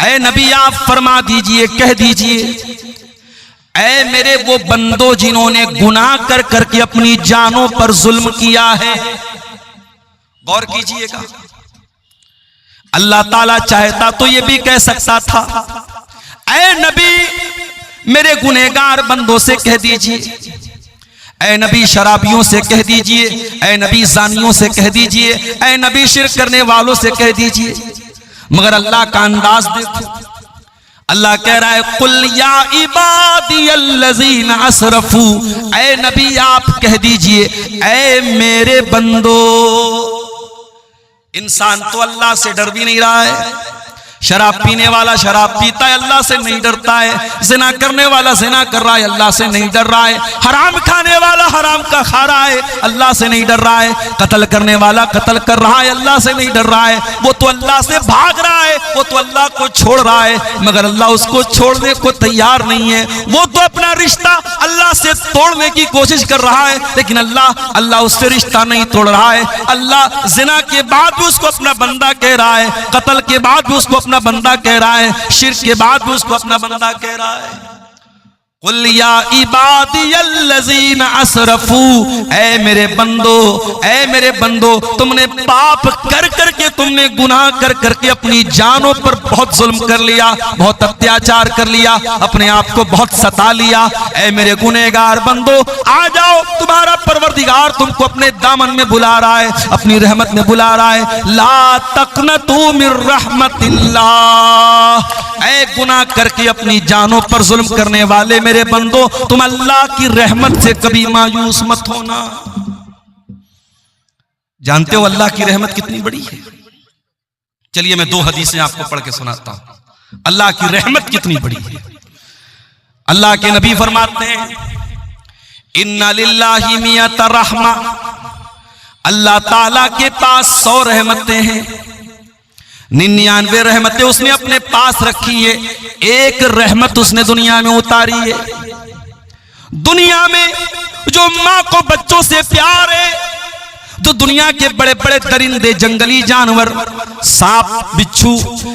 ऐ नबी आप फरमा दीजिए, कह दीजिए, ऐ मेरे वो बंदो जिन्होंने गुनाह कर करके अपनी जानों पर जुल्म किया है। गौर कीजिएगा, अल्लाह ताला चाहता तो ये भी कह सकता था, ऐ नबी मेरे गुनहगार बंदों से कह दीजिए, ऐ नबी शराबियों से कह दीजिए, ऐ नबी जानियों से कह दीजिए, ऐ नबी शिर्क करने वालों से कह दीजिए। मगर अल्लाह का अंदाज देखो, अल्लाह कह रहा है कुल या इबादियल्लज़ीना असरफू, ऐ नबी आप कह दीजिए, ऐ मेरे बंदो। इंसान तो अल्लाह से डर भी नहीं रहा है। शराब पीने वाला शराब पीता है, अल्लाह से नहीं डरता है। जिना करने वाला जिना कर रहा है, अल्लाह से नहीं डर रहा है। हराम खाने वाला हराम का खा रहा है, अल्लाह से नहीं डर रहा है। कत्ल करने वाला कत्ल कर रहा है, अल्लाह से नहीं डर रहा है। वो तो अल्लाह से भाग रहा है, वो तो अल्लाह को छोड़ रहा है, मगर अल्लाह उसको छोड़ने को तैयार नहीं है। वो तो अपना रिश्ता अल्लाह से तोड़ने की कोशिश कर रहा है, लेकिन अल्लाह उससे रिश्ता नहीं तोड़ रहा है। अल्लाह जिना के बाद भी उसको अपना बंदा कह रहा है, कत्ल के बाद भी उसको बंदा कह रहा है, शिर्क के बाद भी उसको अपना बंदा कह रहा है। कुल या इबादियल्लज़ीना असरफू, ऐ मेरे बंदो, ऐ मेरे बंदो, तुमने पाप कर करके, तुमने गुनाह कर करके अपनी जानों पर बहुत जुल्म कर लिया, बहुत अत्याचार कर लिया, अपने आप को बहुत सता लिया। ऐ मेरे गुनहगार बंदो, आ जाओ, तुम्हारा परवरदिगार तुमको अपने दामन में बुला रहा है, अपनी रहमत में बुला रहा है। ला तक़नतू मिर रहमतिल्लाह, ऐ गुनाह करके अपनी जानों पर जुल्म करने वाले मेरे बंदो, तुम अल्लाह की रहमत से कभी मायूस मत होना। जानते हो अल्लाह की रहमत कितनी बड़ी है? चलिए मैं 2 हदीसें आपको पढ़ के सुनाता हूं, अल्लाह की रहमत कितनी बड़ी है। अल्लाह के नबी फरमाते हैं, इन्ना लिल्लाहि मियता रहमा, अल्लाह ताला के पास 100 रहमतें हैं, 99 रहमतें उसने अपने पास रखी है, एक रहमत उसने दुनिया में उतारी है। दुनिया में जो माँ को बच्चों से प्यार है, तो दुनिया के बड़े बड़े दरिंदे, जंगली जानवर, सांप, बिच्छू,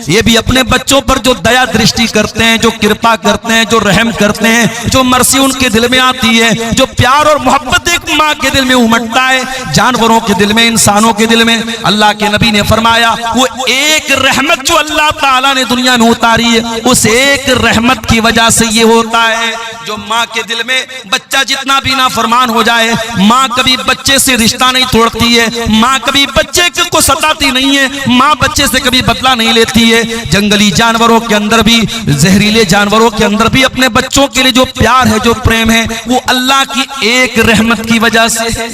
ये भी अपने बच्चों पर जो दया दृष्टि करते हैं, जो कृपा करते हैं, जो रहम करते हैं, जो मर्सी उनके दिल में आती है, जो प्यार और मोहब्बत एक माँ के दिल में उमड़ता है, जानवरों के दिल में, इंसानों के दिल में, अल्लाह के नबी ने फरमाया वो एक रहमत जो अल्लाह ताला ने दुनिया में उतारी है, उस एक रहमत की वजह से ये होता है, जो माँ के दिल में बच्चा जितना भी नाफरमान हो जाए, माँ कभी बच्चे से रिश्ता नहीं तोड़ती है, माँ कभी बच्चे को सताती नहीं है, माँ बच्चे से कभी बदला नहीं लेती है। जंगली जानवरों के अंदर भी, जहरीले जानवरों के अंदर भी अपने बच्चों के लिए जो प्यार है, जो प्रेम है, वो अल्लाह की एक रहमत की वजह से है।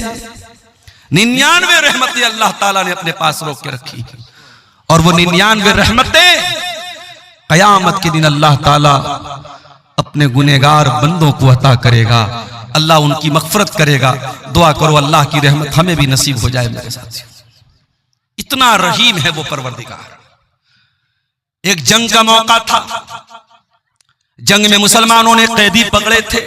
99 रहमतें अल्लाह ताला ने अपने पास रोक के रखी, और वो 99 रहमतें कयामत के दिन अल्लाह ताला अपने गुनहगार बंदों को अता करेगा, अल्लाह उनकी मगफरत करेगा। दुआ करो अल्लाह की रहमत हमें भी नसीब हो जाए मेरे साथियों। इतना रहीम है वो परवरदिगार। एक जंग का मौका था, जंग में मुसलमानों ने कैदी पकड़े थे,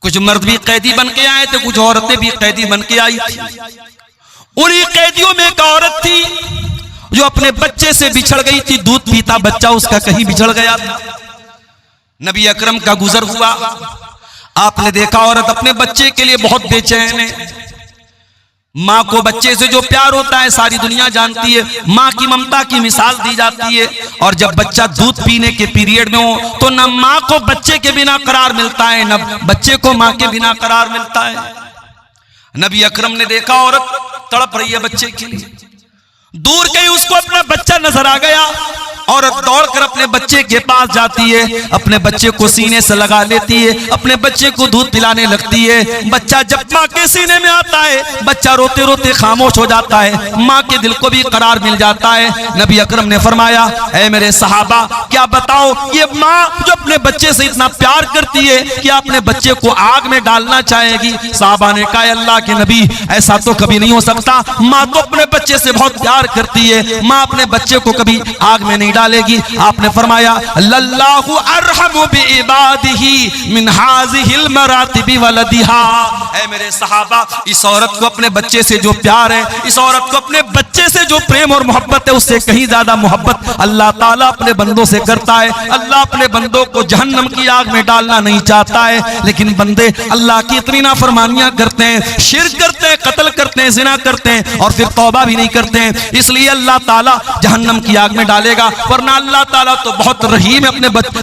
कुछ मर्द भी कैदी बन के आए थे, कुछ औरतें भी कैदी बन के आई थी। उन्हीं कैदियों में एक औरत थी जो अपने बच्चे से बिछड़ गई थी, दूध पीता बच्चा उसका कहीं बिछड़ गया था। नबी अकरम का गुजर हुआ, आपने देखा औरत अपने बच्चे के लिए बहुत बेचैन है। माँ को बच्चे से जो प्यार होता है सारी दुनिया जानती है, माँ की ममता की मिसाल दी जाती है। और जब बच्चा दूध पीने के पीरियड में हो तो न माँ को बच्चे के बिना करार मिलता है, न बच्चे को माँ के बिना करार मिलता है। नबी अकरम ने देखा औरत तड़प रही है बच्चे के लिए, दूर कहीं उसको अपना बच्चा नजर आ गया, औरत दौड़कर अपने बच्चे के पास जाती है, अपने बच्चे को सीने से लगा लेती है, अपने बच्चे को दूध पिलाने लगती है। बच्चा जब माँ के सीने में आता है, बच्चा रोते रोते खामोश हो जाता है, माँ के दिल को भी करार मिल जाता है। नबी अकरम ने फरमाया, ऐ मेरे सहाबा, क्या बताओ ये माँ जो अपने बच्चे से इतना प्यार करती है, क्या अपने बच्चे को आग में डालना चाहेगी? सहाबा ने कहा, अल्लाह के नबी ऐसा तो कभी नहीं हो सकता, माँ तो अपने बच्चे से बहुत प्यार करती है, माँ अपने बच्चे को कभी आग में नहीं डालेगी। आपने फरमाया लल्लाहु अरहमु बिइबादिही मिन हाज़िहिल मरातिबि वलदिहा। ऐ मेरे सहाबा, इस औरत को अपने बच्चे से जो प्यार है, इस औरत को अपने बच्चे से जो प्रेम और मोहब्बत है, उससे कहीं ज्यादा मोहब्बत अल्लाह ताला अपने बंदों से करता है। अल्लाह अपने बंदों को जहन्नम की आग में डालना नहीं चाहता है, लेकिन बंदे अल्लाह की इतनी नाफरमानियां करते हैं, शिर्क करते हैं, कत्ल करते हैं, जिना करते हैं और फिर तौबा भी नहीं करते हैं, इसलिए अल्लाह ताला जहन्नम की आग में डालेगा। वरना अल्लाह ताला तो बहुत रहीम है,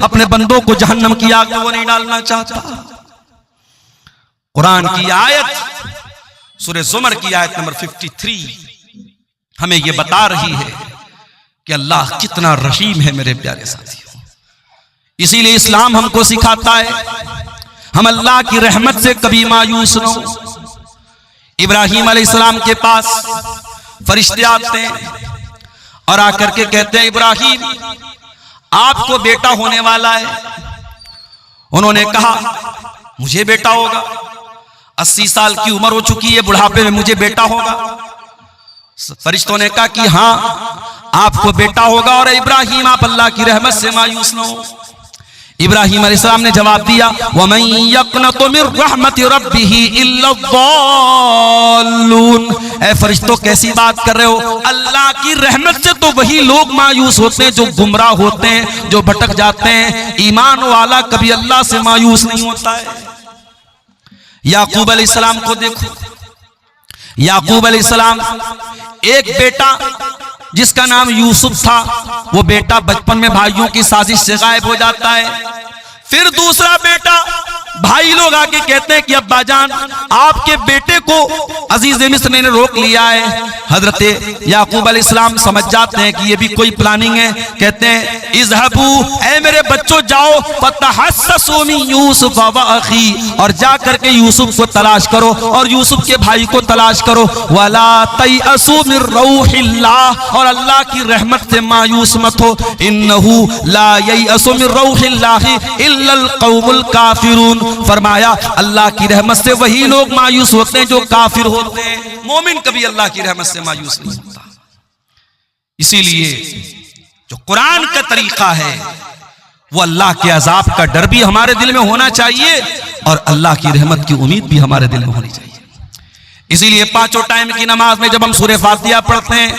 अपने बंदों को जहन्नम की आग में वो नहीं डालना चाहता। कुरान की आयत सूरह ज़ुमर की आयत नंबर 53 हमें यह बता रही है कि अल्लाह कितना रहीम है मेरे प्यारे साथियों। इसीलिए इस्लाम हमको सिखाता है हम अल्लाह की रहमत से कभी मायूस न हो। इब्राहीम अलैहिस्सलाम के पास फरिश्ते आते हैं और आकर के कहते हैं, इब्राहीम आपको बेटा होने वाला है। उन्होंने कहा मुझे बेटा होगा, 80 साल की उम्र हो चुकी है, बुढ़ापे में मुझे बेटा होगा। फरिश्तों ने कहा कि हाँ आपको बेटा होगा और इब्राहीम आप अल्लाह की रहमत से मायूस न हो। इब्राहीम अलैहिस्सलाम ने जवाब दिया, वमन यक़नतु मिन रहमति रब्बिही इल्ला ज़ाल्लून। ऐ फरिश्तों कैसी बात कर रहे हो, अल्लाह की रहमत से तो वही लोग मायूस होते हैं जो गुमराह होते हैं, जो भटक जाते हैं। ईमान वाला कभी अल्लाह से मायूस नहीं होता है। याकूब अलैहिस्सलाम को देखो, याकूब अलैहिस्सलाम एक बेटा जिसका नाम यूसुफ था, वो बेटा बचपन में भाइयों की साजिश से गायब हो जाता है। फिर दूसरा बेटा, भाई लोग आके कहते हैं कि अब्बाजान आपके बेटे को अजीज मिस्र ने रोक लिया है। हजरत याकूब अलैहिस्सलाम समझ जाते हैं कि ये भी कोई प्लानिंग है। कहते हैं इज़हबू, ऐ मेरे बच्चों जाओ, फतहस्ससू मिन यूसुफ व अखी, और जा करके यूसुफ को तलाश करो और यूसुफ के भाई को तलाश करो। वला तयअसू मिन रौहिल्लाह, और अल्लाह की रहमत से मायूस मत हो। इन्नहू ला ययअसू मिन रौहिल्लाहि इल्लल कौमुल काफिरून। फरमाया अल्लाह की रहमत से वही लोग मायूस होते हैं जो काफिर होते हैं, मोमिन कभी अल्लाह की रहमत से मायूस नहीं होता। इसीलिए जो कुरान का तरीका है वो अल्लाह के अजाब का डर भी हमारे दिल में होना चाहिए और अल्लाह की रहमत की उम्मीद भी हमारे दिल में होनी चाहिए। इसीलिए पांचों टाइम की नमाज में जब हम सूरह फातिहा पढ़ते हैं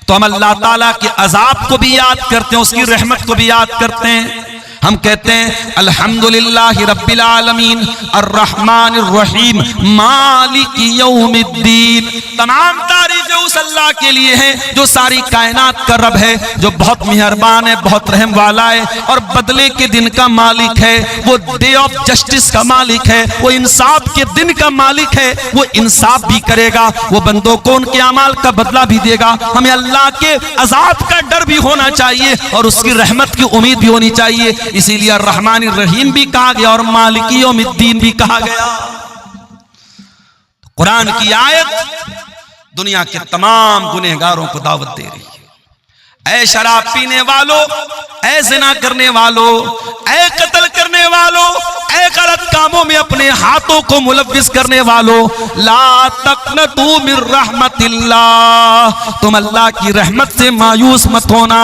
तो हम अल्लाह ताला के अजाब को भी याद करते हैं, उसकी रहमत को भी याद करते हैं। हम कहते हैं अल्हम्दुलिल्लाहि रब्बिल आलमीन अर्रहमानिर रहीम मालिकी यौमिद्दीन। तमाम तारीफ़ें उस अल्लाह के लिए हैं जो सारी कायनात का रब है, जो बहुत मेहरबान है, बहुत रहम वाला है और बदले के दिन का मालिक है। वो डे ऑफ जस्टिस का मालिक है, वो इंसाफ के दिन का मालिक है। वो इंसाफ भी करेगा, वो बंदों को उनके अमाल का बदला भी देगा। हमें अल्लाह के अजाब का डर भी होना चाहिए और उसकी रहमत की उम्मीद भी होनी चाहिए। इसीलिए रहमानिर रहीम भी कहा गया और मालिकी यौमिद्दीन भी कहा गया। कुरान की आयत दुनिया के तमाम गुनहगारों को दावत दे रही है। ऐ शराब पीने वालों, ऐ जिना करने वालों, ऐ कत्ल करने वालों, ऐ गलत कामों में अपने हाथों को मुलव्विस करने वालों, ला तक़नतू मिन रहमतिल्लाह, तुम अल्लाह की रहमत से मायूस मत होना।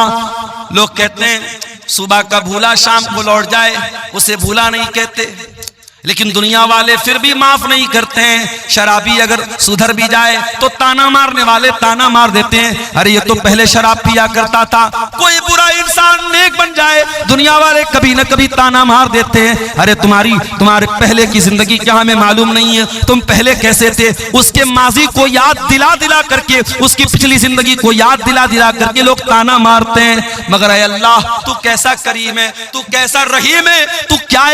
लोग कहते हैं सुबह का भूला शाम को लौट जाए, उसे भूला नहीं कहते, लेकिन दुनिया वाले फिर भी माफ नहीं करते हैं। शराबी अगर सुधर भी जाए तो ताना मारने वाले ताना मार देते हैं, अरे ये तो पहले शराब पिया करता था। कोई बुरा इंसान नेक बन जाए, दुनिया वाले कभी न कभी ताना मार देते हैं, अरे तुम्हारे पहले की जिंदगी क्या हमें मालूम नहीं है, तुम पहले कैसे थे। उसके माजी को याद दिला दिला करके, उसकी पिछली जिंदगी को याद दिला दिला करके लोग ताना मारते हैं। मगर ऐ अल्लाह, तू कैसा करीम है, तू कैसा रहीम है, तू क्या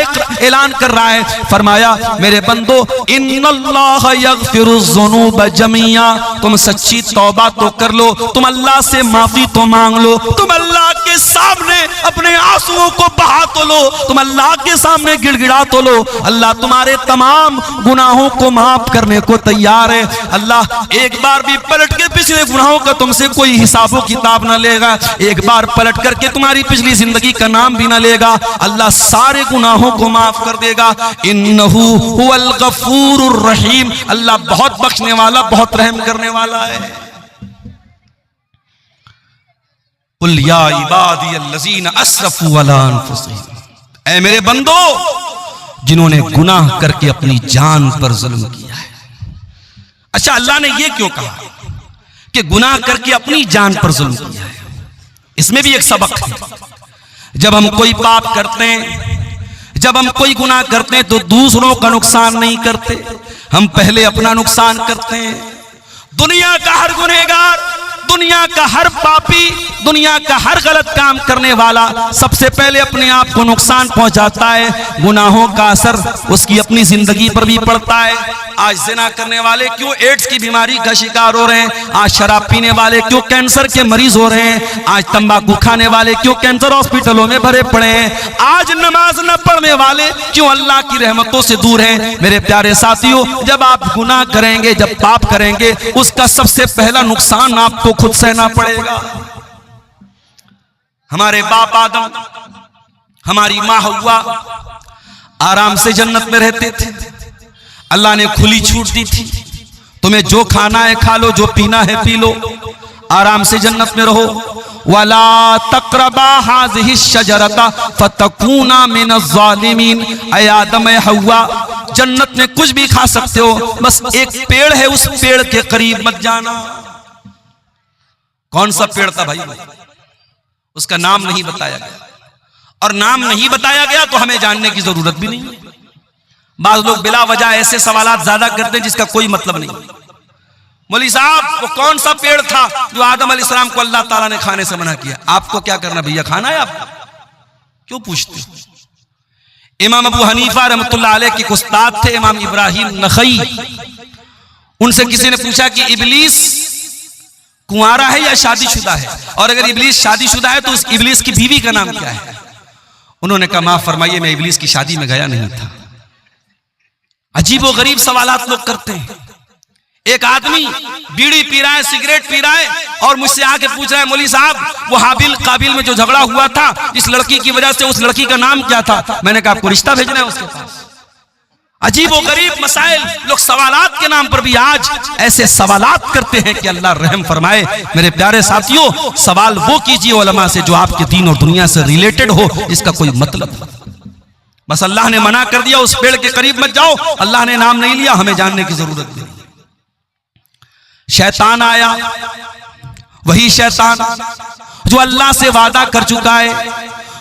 ऐलान कर रहा है। फरमाया मेरे बंदो इन्नल्लाह यगफिरुज़्ज़ुनूब जमीआ, तुम सच्ची तौबा तो कर लो, तुम अल्लाह से माफी तो मांग लो, तुम अल्लाह के सामने अपने आंसुओं को बहा तो लो, तुम अल्लाह के सामने गिड़गिड़ा तो लो। अल्लाह तुम्हारे तमाम गुनाहों को माफ करने को तैयार है। अल्लाह एक बार भी पलट के पिछले गुनाहों का तुमसे कोई हिसाबो किताब ना लेगा, एक बार पलट करके तुम्हारी पिछली जिंदगी का नाम भी ना लेगा। अल्लाह सारे गुनाहों को माफ कर देगा। इन्नहु हुवल गफूरुर रहीम, अल्लाह बहुत बख्शने वाला, बहुत रहम करने वाला है। कुल या इबादियल्लज़ीना अस्रफू अला अनफुसिहिम, ऐ मेरे बंदो जिन्होंने गुनाह करके अपनी जान पर जुल्म किया है। अच्छा, अल्लाह ने यह क्यों कहा कि गुनाह करके अपनी जान पर जुल्म किया है? इसमें भी एक सबक है। जब हम कोई पाप करते हैं, जब हम कोई गुनाह करते हैं तो दूसरों का नुकसान नहीं करते, हम पहले अपना नुकसान करते हैं। दुनिया का हर गुनहगार, दुनिया का हर पापी, दुनिया का हर गलत काम करने वाला सबसे पहले अपने आप को नुकसान पहुंचाता है। गुनाहों का असर उसकी अपनी जिंदगी पर भी पड़ता है। आज ज़िना करने वाले क्यों एड्स की बीमारी का शिकार हो रहे हैं? आज शराब पीने वाले क्यों कैंसर के मरीज हो रहे हैं? आज तंबाकू खाने वाले क्यों कैंसर हॉस्पिटलों में भरे पड़े हैं? आज नमाज न पढ़ने वाले क्यों अल्लाह की रहमतों से दूर हैं? मेरे प्यारे साथियों, जब आप गुनाह करेंगे, जब पाप करेंगे, उसका सबसे पहला नुकसान आपको खुद सहना पड़ेगा। हमारे बाप आदम, हमारी माँ हव्वा आराम से जन्नत में रहते थे। अल्लाह ने खुली छूट दी थी, तुम्हें जो खाना है खा लो, जो पीना है पी लो, आराम से जन्नत में रहो। वला तक़रबा हाज़िहि शजरता फतकूना मिनज़ ज़ालिमीन, ऐ आदम, ऐ हव्वा, जन्नत में कुछ भी खा सकते हो, बस एक पेड़ है, उस पेड़ के करीब मत जाना। कौन सा पेड़ था भाई? उसका नाम नहीं बताया गया, और नाम नहीं बताया गया तो हमें जानने की जरूरत भी नहीं है। बाज़ लोग बिला वजह ऐसे सवालात ज्यादा करते हैं जिसका कोई मतलब नहीं। मौलवी साहब, वो कौन सा पेड़ था जो आदम अलैहिस्सलाम को अल्लाह ताला ने खाने से मना किया? आपको क्या करना भैया, खाना है आपको? क्यों पूछते? इमाम अबू हनीफा रहमतुल्लाह अलैह के उस्ताद थे इमाम इब्राहिम नखई। उनसे किसी ने पूछा कि इब्लीस कुंवारा है या शादीशुदा है, और अगर इब्लीस शादीशुदा है तो उस इब्लीस की बीवी का नाम क्या है? उन्होंने कहा, माफ फरमाइए, मैं इब्लीस की शादी में गया नहीं था। अजीबो गरीब सवालात लोग करते हैं। एक आदमी बीड़ी पी रहा है, सिगरेट पी रहा है, और मुझसे आके पूछ रहा है, मौलवी साहब, वो हाबिल काबिल में जो झगड़ा हुआ था, इस लड़की की वजह से, उस लड़की का नाम क्या था? मैंने कहा, आपको रिश्ता भेजना है उसके पास। अजीबो गरीब मसाइल, लोग सवालात के नाम पर भी आज ऐसे सवालात करते हैं कि अल्लाह रहम फरमाए। मेरे प्यारे साथियों, सवाल वो कीजिए उलमा से जो आपके दीन और दुनिया से रिलेटेड हो, इसका कोई मतलब। बस अल्लाह ने मना कर दिया, उस पेड़ के करीब मत जाओ, अल्लाह ने नाम नहीं लिया, हमें जानने की जरूरत नहीं। शैतान आया, वही शैतान जो अल्लाह से वादा कर चुका है,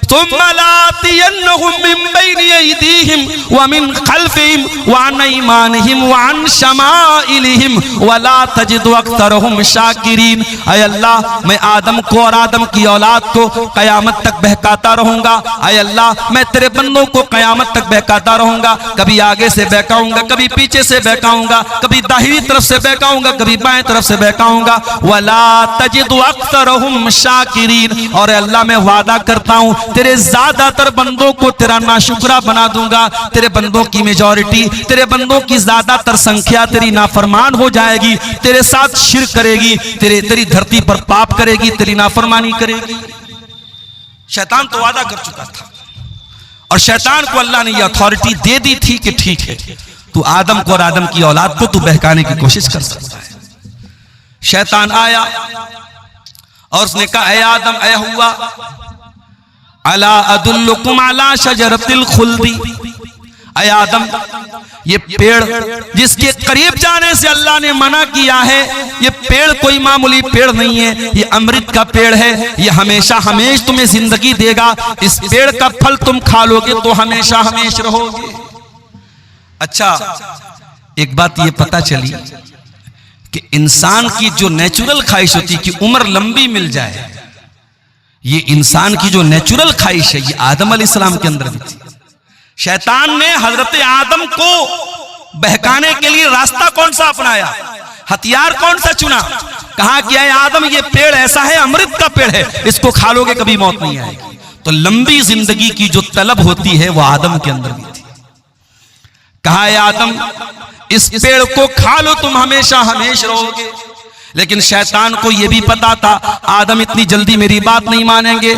तुम लातियन्नहुम मिन बैनि अयदीहिम व मिन खल्फिहिम व अन ऐमानिहिम व अन शमाइलिहिम व ला तजिदु अक्सरहुम शाकिरीन। ऐ अल्लाह, मैं आदम को और आदम की औलाद को कयामत तक बहकाता रहूंगा। ऐ अल्लाह, मैं तेरे बंदों को कयामत तक बहकाता रहूंगा। कभी आगे से बहकाऊंगा, कभी पीछे से बहकाऊंगा, कभी दाहिनी तरफ से बहकाऊंगा, कभी बाएं तरफ से बहकाऊंगा। व ला तजिदु अक्सरहुम शाकिरीन, और अल्लाह मैं वादा करता हूं तेरे ज्यादातर बंदों को तेरा नाशुक्रा बना दूंगा। तेरे बंदों की मेजॉरिटी, तेरे बंदों की ज्यादातर संख्या तेरी नाफरमान हो जाएगी, तेरे साथ शिर्क करेगी, तेरी धरती पर पाप करेगी, तेरी नाफरमानी करेगी। शैतान तो वादा कर चुका था, और शैतान को अल्लाह ने यह अथॉरिटी दे दी थी कि ठीक है, तू आदम को और आदम की औलाद को तू बहकाने की कोशिश कर सकता है। शैतान आया और उसने कहा, ऐ आदम, ऐ हुआ, अला अदुल्लुकुम अला शजरतिल खुल्दी, ऐ आदम, ये पेड़ जिसके करीब जाने से अल्लाह ने मना किया है, ये पेड़ कोई मामूली पेड़ नहीं है, ये अमृत का पेड़ है, ये हमेशा हमेश तुम्हें जिंदगी देगा। इस पेड़ का फल तुम खा लोगे तो हमेशा हमेश रहोगे। अच्छा, एक बात ये पता चली कि इंसान की जो नेचुरल ख्वाहिश होती है कि उम्र लंबी मिल जाए, ये इंसान की जो नेचुरल ख्वाहिश है, ये आदम अलैहिस्सलाम के अंदर भी थी। शैतान ने हजरत आदम को बहकाने के लिए रास्ता कौन सा अपनाया, हथियार कौन सा चुना? कहा कि ऐ आदम, ये पेड़ ऐसा है, अमृत का पेड़ है, इसको खा लोगे कभी मौत नहीं आएगी। तो लंबी जिंदगी की जो तलब होती है वो आदम के अंदर भी थी। कहा, ऐ आदम, इस पेड़ को खा लो, तुम हमेशा हमेश रहोगे, लेकिन शैतान को यह भी पता था आदम इतनी जल्दी मेरी बात नहीं मानेंगे।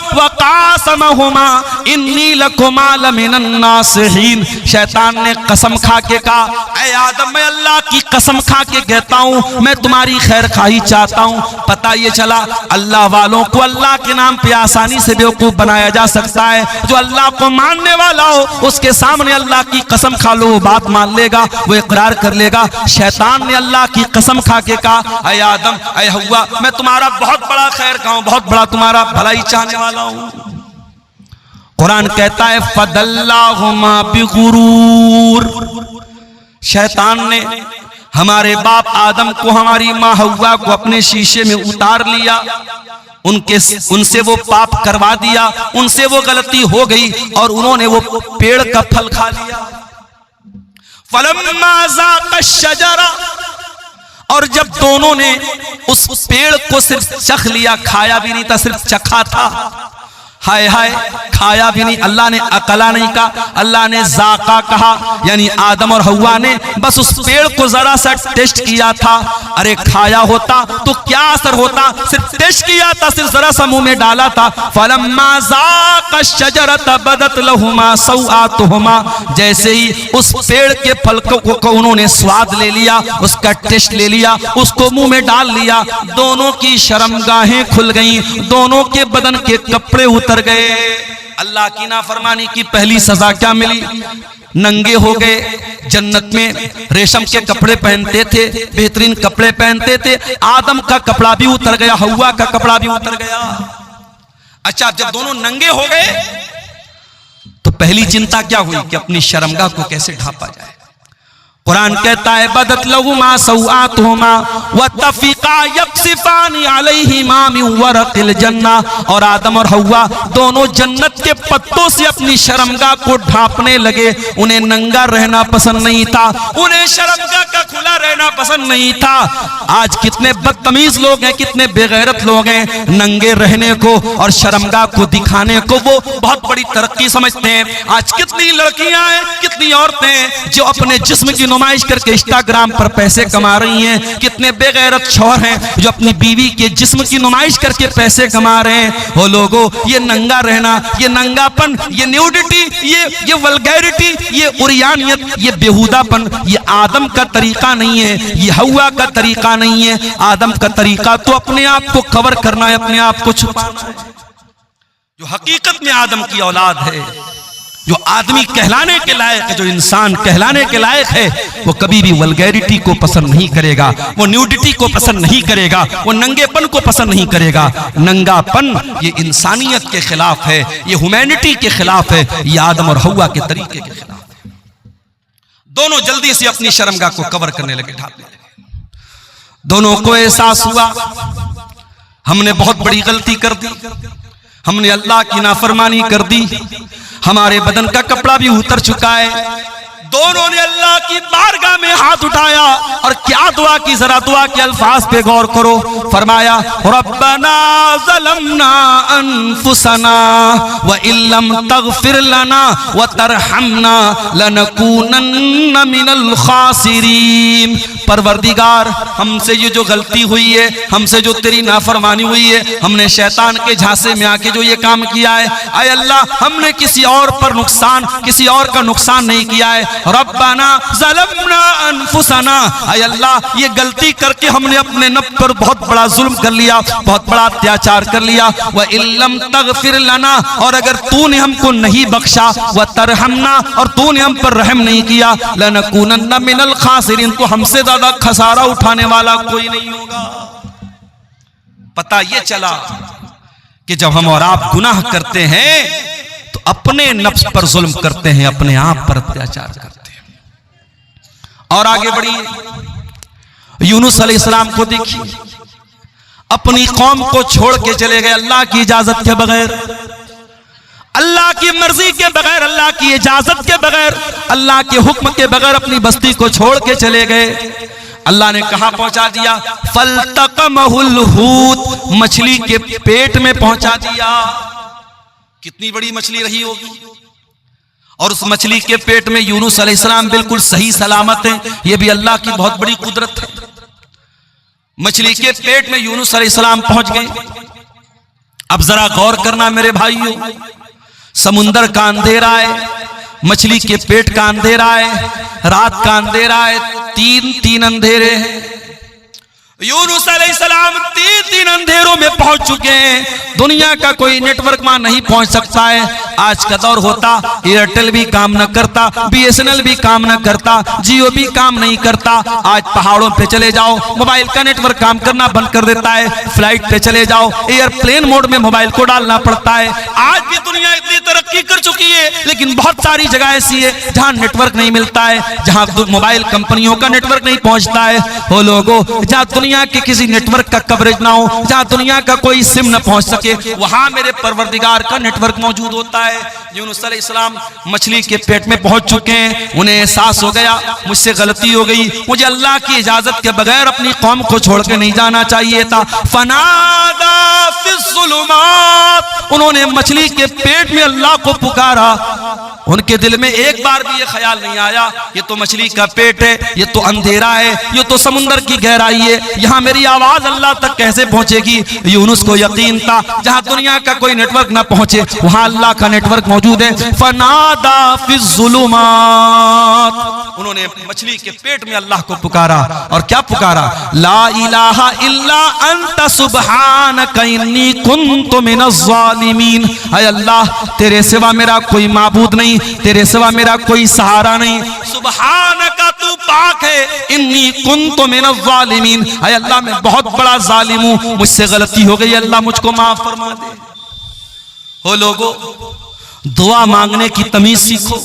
वकासमहुमा इन्नी लकुमा लमिनन नासिहीन, शैतान ने कसम खा के कहा, ऐ आदम मैं अल्लाह की कसम खा के कहता हूं मैं तुम्हारी खैर खाही चाहता हूं। पता ये चला अल्लाह वालों को अल्लाह के नाम पे आसानी से बेवकूफ बनाया जा सकता है। जो अल्लाह को मानने वाला हो उसके सामने अल्लाह की कसम खा लो वो बात मान लेगा, वो इकरार कर लेगा। शैतान ने अल्लाह की कसम खा के कहा, ऐ आदम ऐ हव्वा मैं तुम्हारा बहुत बड़ा खैर खाऊं, बहुत बड़ा तुम्हारा भलाई चाहने वाला हूं। कुरान कहता है फदल्लाहुमा बिगुरूर, शैतान ने हमारे बाप आदम को हमारी माँ हव्वा को अपने शीशे में उतार लिया, उनसे वो पाप करवा दिया, उनसे वो गलती हो गई और उन्होंने वो पेड़ का फल खा लिया। फलम्मा ज़ाक़ा शजरा, और जब दोनों ने उस पेड़ को सिर्फ चख लिया, खाया भी नहीं था, सिर्फ चखा था। हाय हाय, खाया भी नहीं, अल्लाह ने अकला नहीं कहा, अल्लाह ने जाका कहा, यानी आदम और हव्वा ने बस उस पेड़ को जरा सा टेस्ट किया था। अरे खाया होता तो क्या असर होता, सिर्फ टेस्ट किया था, सिर्फ जरा सा मुंह में डाला था। फलम्मा ज़ाक़ा शजरत बदत लहुमा सौआतुहुमा, जैसे ही उस पेड़ के फल को उन्होंने स्वाद ले लिया, उसका टेस्ट ले लिया, उसको मुंह में डाल लिया, दोनों की शर्मगाहें खुल गईं, दोनों के बदन के कपड़े उतर गए। अल्लाह की नाफरमानी की पहली सजा क्या मिली, नंगे हो गए। जन्नत में रेशम के कपड़े पहनते थे, बेहतरीन कपड़े पहनते थे, आदम का कपड़ा भी उतर गया, हव्वा का कपड़ा भी उतर गया। अच्छा, जब दोनों नंगे हो गए तो पहली चिंता क्या हुई कि अपनी शर्मगाह को कैसे ढांपा जाए। कुरान कहता है बदत लहुमा सौआतुहुमा वतफिका यक्सिफानी अलैहिमा मिन वरक़िल जन्ना, और आदम और हव्वा दोनों जन्नत के पत्तों से अपनी शर्मगाह को ढांपने लगे। उन्हें नंगा रहना पसंद नहीं था, उन्हें शर्मगाह का खुला रहना पसंद नहीं था। आज कितने बदतमीज लोग हैं, कितने बेगैरत लोग हैं, नंगे रहने को और शर्मगाह को दिखाने को वो बहुत बड़ी तरक्की समझते हैं। आज कितनी लड़कियां हैं, कितनी औरतें हैं जो अपने जिस्म की नुमाइश करके इंस्टाग्राम पर पैसे कमा रही हैं। कितने बेगैरत शौहर हैं जो अपनी बीवी के जिस्म की नुमाइश करके पैसे कमा रहे हैं। वो लोगों, ये नंगा रहना, ये नंगापन, ये न्यूडिटी, ये वल्गैरिटी, ये उरियानियत, ये बेहुदापन, ये आदम का तरीका नहीं है, ये हव्वा का तरीका नहीं है। आदम का तरीका तो अपने आप को कवर करना है, अपने आप को छुपाना है। जो हकीकत में आदम की औलाद है, जो आदमी कहलाने के लायक है, जो इंसान कहलाने के लायक है, वो कभी भी वल्गैरिटी को पसंद नहीं करेगा, वो न्यूडिटी को पसंद नहीं करेगा, वो नंगेपन को पसंद नहीं करेगा। नंगापन ये इंसानियत के खिलाफ है, ये ह्यूमैनिटी के खिलाफ है, ये आदम और हव्वा के तरीके के खिलाफ है। दोनों जल्दी से अपनी शर्मगाह को कवर करने लगे, ढांपने लगे। दोनों को एहसास हुआ हमने बहुत बड़ी गलती कर दी, हमने अल्लाह की नाफरमानी कर दी, हमारे बदन का कपड़ा भी उतर चुका है। दोनों ने अल्लाह की बारगाह में हाथ उठाया और क्या दुआ की, जरा दुआ के अल्फाज पे गौर करो। फरमाया रब्बना ज़लमना अनफुसना व इल्लम तगफिर लना व तरहमना लनकूनन्न मिनल खासिरीन। परवरदिगार, हमसे ये जो गलती हुई है, हमसे जो तेरी नाफरमानी हुई है, हमने शैतान के झांसे में आके जो ये काम किया है, आय अल्लाह हमने किसी और पर नुकसान, किसी और का नुकसान नहीं किया है। रब्बाना ज़लमना अनफुसना, आय अल्लाह ये गलती करके हमने अपने नफ्स पर बहुत बड़ा जुल्म कर लिया, बहुत बड़ा अत्याचार कर लिया। व इल्लम तगफिर लना, और अगर तूने हमको नहीं बख्शा, व तरहमना, और तूने हम पर रहम नहीं किया, लनकूनन्न मिनल खासिरीन, तो हमसे ज्यादा खसारा उठाने वाला कोई नहीं होगा। पता ये चला कि जब हम और आप गुनाह करते हैं तो अपने नफ्स पर जुल्म करते हैं, अपने आप पर अत्याचार करते हैं। और आगे बढ़िए, यूनुस अलैहिस्सलाम को देखिए, अपनी कौम को छोड़ के चले गए अल्लाह की इजाजत के बगैर, अल्लाह की मर्जी के बगैर, अल्लाह की इजाजत के बगैर, अल्लाह के हुक्म के बगैर अपनी बस्ती को छोड़ के चले गए। अल्लाह ने कहा पहुंचा दिया, फल्तकमहुल हूत, मछली के पेट में पहुंचा दिया। कितनी बड़ी मछली रही होगी, और उस मछली के पेट में यूनुस अलैहिस्सलाम बिल्कुल सही सलामत है। यह भी अल्लाह की बहुत बड़ी कुदरत है। मछली के पेट में यूनुस अलैहिस्सलाम पहुंच गए। अब जरा गौर करना मेरे भाइयों, समुंदर का अंधेरा है, मछली के पेट का अंधेरा है, रात का अंधेरा है, तीन अंधेरे हैं। यूनुस अलैहिस्सलाम तीन अंधेरों में पहुंच चुके हैं। दुनिया का कोई नेटवर्क वहां नहीं पहुंच सकता है। आज का दौर होता एयरटेल भी काम न करता, BSNL भी काम न करता, जियो भी काम नहीं करता। आज पहाड़ों पे चले जाओ, मोबाइल का नेटवर्क काम करना बंद कर देता है। फ्लाइट पे चले जाओ, एयरप्लेन मोड में मोबाइल को डालना पड़ता है। आज भी दुनिया इतनी तरक्की कर चुकी है, लेकिन बहुत सारी जगह ऐसी है जहां नेटवर्क नहीं मिलता है, जहां मोबाइल कंपनियों का नेटवर्क नहीं पहुंचता है। हो लोगों, जहां दुनिया के किसी नेटवर्क का कवरेज ना हो, जहां दुनिया का कोई सिम न पहुंच सके, वहां मेरे परवरदिगार का नेटवर्क मौजूद होता है। यूनुस अलैहिस्सलाम मछली के पेट में पहुंच चुके हैं। उन्हें एहसास हो गया मुझसे गलती हो गई, मुझे अल्लाह की इजाजत के बगैर अपनी कौम को छोड़ के नहीं जाना चाहिए था। फनादा फिस्सुलुमात, उन्होंने मछली के पेट में अल्लाह को पुकारा। उनके दिल में एक बार भी ये ख्याल नहीं आया ये तो मछली का पेट है, ये तो अंधेरा है, ये तो समुंदर की गहराई है, यहाँ मेरी आवाज अल्लाह तक कैसे पहुंचेगी। यूनुस को यकीन था जहां दुनिया का कोई नेटवर्क ना पहुंचे वहां अल्लाह का नेटवर्क मौजूद है। फनादा फिस्सुलुमात, उन्होंने मछली के पेट में अल्लाह को पुकारा। और क्या पुकारा? ला इलाहा इल्ला अंत सुब्हानका इन्नी कुन्तु मिनज़ ज़ालिमीन। ऐ अल्लाह, तेरे सिवा मेरा कोई माबूद नहीं, तेरे सिवा मेरा कोई सहारा नहीं। सुब्हानका, तू पाक है। इन्नी कुन्तु मिनज़ ज़ालिमीन, ऐ अल्लाह मैं बहुत बड़ा जालिम हूं, मुझसे गलती हो गई, अल्लाह मुझको माफ फरमा दे। हो लोगों, दुआ मांगने की तमीज सीखो,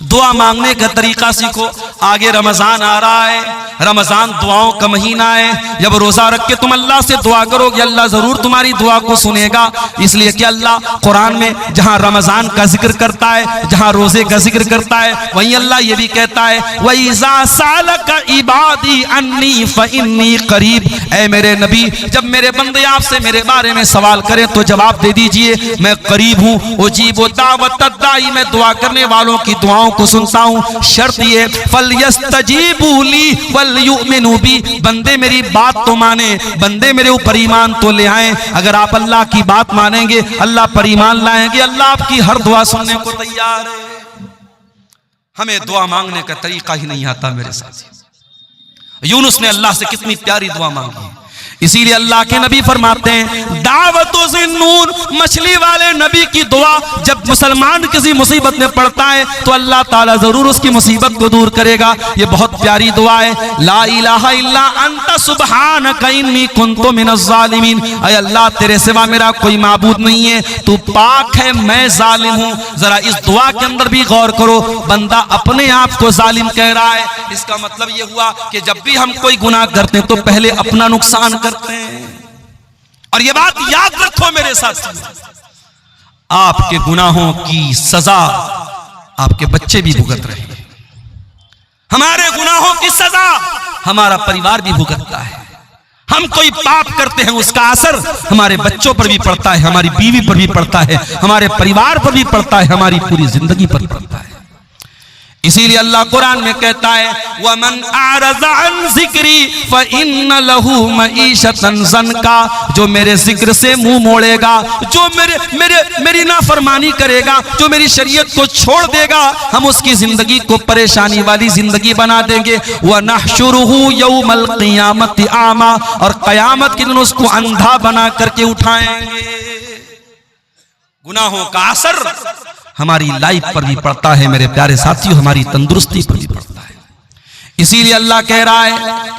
दुआ मांगने का तरीका सीखो। आगे रमजान आ रहा है, रमजान दुआओं का महीना है। जब रोजा रख के तुम अल्लाह से दुआ करोगे, अल्लाह जरूर तुम्हारी दुआ को सुनेगा। इसलिए कि अल्लाह कुरान में जहां रमजान का जिक्र करता है, जहां रोजे का जिक्र करता है, वहीं अल्लाह ये भी कहता है वइज़ा सालका इबादी अन्नी फइन्नी करीब। ऐ मेरे नबी, जब मेरे बंदे आपसे मेरे बारे में सवाल करें तो जवाब दे दीजिए मैं करीब हूँ। उजीबु दावतद दाई, मैं दुआ करने वालों की दुआओं को सुनता हूँ। शर्त ये फलयस्तजीबू ली वलयुमिनू बी, बंदे मेरी बात तो माने, बंदे मेरे ऊपर ईमान तो ले आए। अगर आप अल्लाह की बात मानेंगे, अल्लाह पर ईमान लाएंगे, अल्लाह आपकी हर दुआ सुनने को तैयार है। हमें दुआ मांगने का तरीका ही नहीं आता मेरे साथी। यूनुस ने अल्लाह से कितनी प्यारी दुआ मांगी, इसीलिए अल्लाह के नबी फरमाते हैं दावतो ज़िन्नून, मछली वाले नबी की दुआ जब मुसलमान किसी मुसीबत में पड़ता है तो अल्लाह ताला जरूर उसकी मुसीबत को दूर करेगा। ये बहुत प्यारी दुआ है। ला इलाहा इल्ला अंत सुब्हानका इन्नी कुन्तु मिनज़ ज़ालिमीन, ऐ अल्लाह तेरे सिवा मेरा कोई माबूद नहीं है, तू पाक है, मैं जालिम हूँ। जरा इस दुआ के अंदर भी गौर करो, बंदा अपने आप को जालिम कह रहा है। इसका मतलब ये हुआ कि जब भी हम कोई गुनाह करते हैं तो पहले अपना नुकसान करते हैं। और ये बात याद रखो मेरे साथ, आपके गुनाहों की सजा आपके बच्चे भी भुगत रहे हैं, हमारे गुनाहों की सजा हमारा परिवार भी भुगतता है। हम कोई पाप करते हैं उसका असर हमारे बच्चों पर भी पड़ता है, हमारी बीवी पर भी पड़ता है, हमारे परिवार पर भी पड़ता है, हमारी पूरी जिंदगी पर पड़ता है। इसीलिए अल्लाह कुरान में कहता है वमन आरज़ा अन ज़िक्री फ़इन्न लहू मईशतन ज़नका, जो मेरे जिक्र से मुंह मोड़ेगा, जो मेरी नाफरमानी करेगा, जो मेरी शरीयत को छोड़ देगा, हम उसकी जिंदगी को परेशानी वाली जिंदगी बना देंगे। व नहशुरुहु यौमल क़ियामति आमा, और क़यामत के दिन उसको अंधा बना करके उठाएंगे। गुनाहों का असर हमारी लाइफ पर भी पड़ता है मेरे प्यारे साथियों, हमारी तंदुरुस्ती पर भी पड़ता है। इसीलिए अल्लाह कह रहा है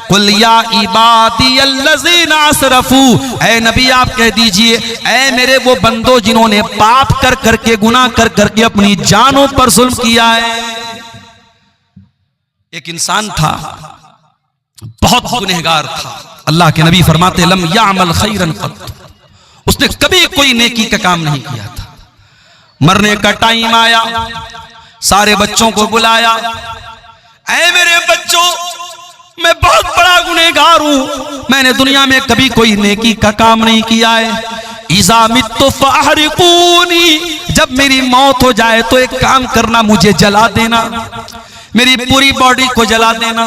कुल या इबादियल्लज़ीना असरफू, ऐ नबी आप कह दीजिए ऐ मेरे वो बंदो जिन्होंने पाप कर करके, गुनाह कर करके अपनी जानों पर जुल्म किया है। एक इंसान था, बहुत गुनहगार था। अल्लाह के नबी फरमाते लम यामल खैरन क़त, उसने कभी कोई नेकी का काम नहीं किया था। मरने का टाइम आया, सारे बच्चों को बुलाया, ऐ मेरे बच्चों मैं बहुत बड़ा गुनहगार हूं, मैंने दुनिया में कभी कोई नेकी का काम नहीं किया है। इज़ा मित्तु फ़अहरिकूनी, जब मेरी मौत हो जाए तो एक काम करना, मुझे जला देना, मेरी पूरी बॉडी को जला देना।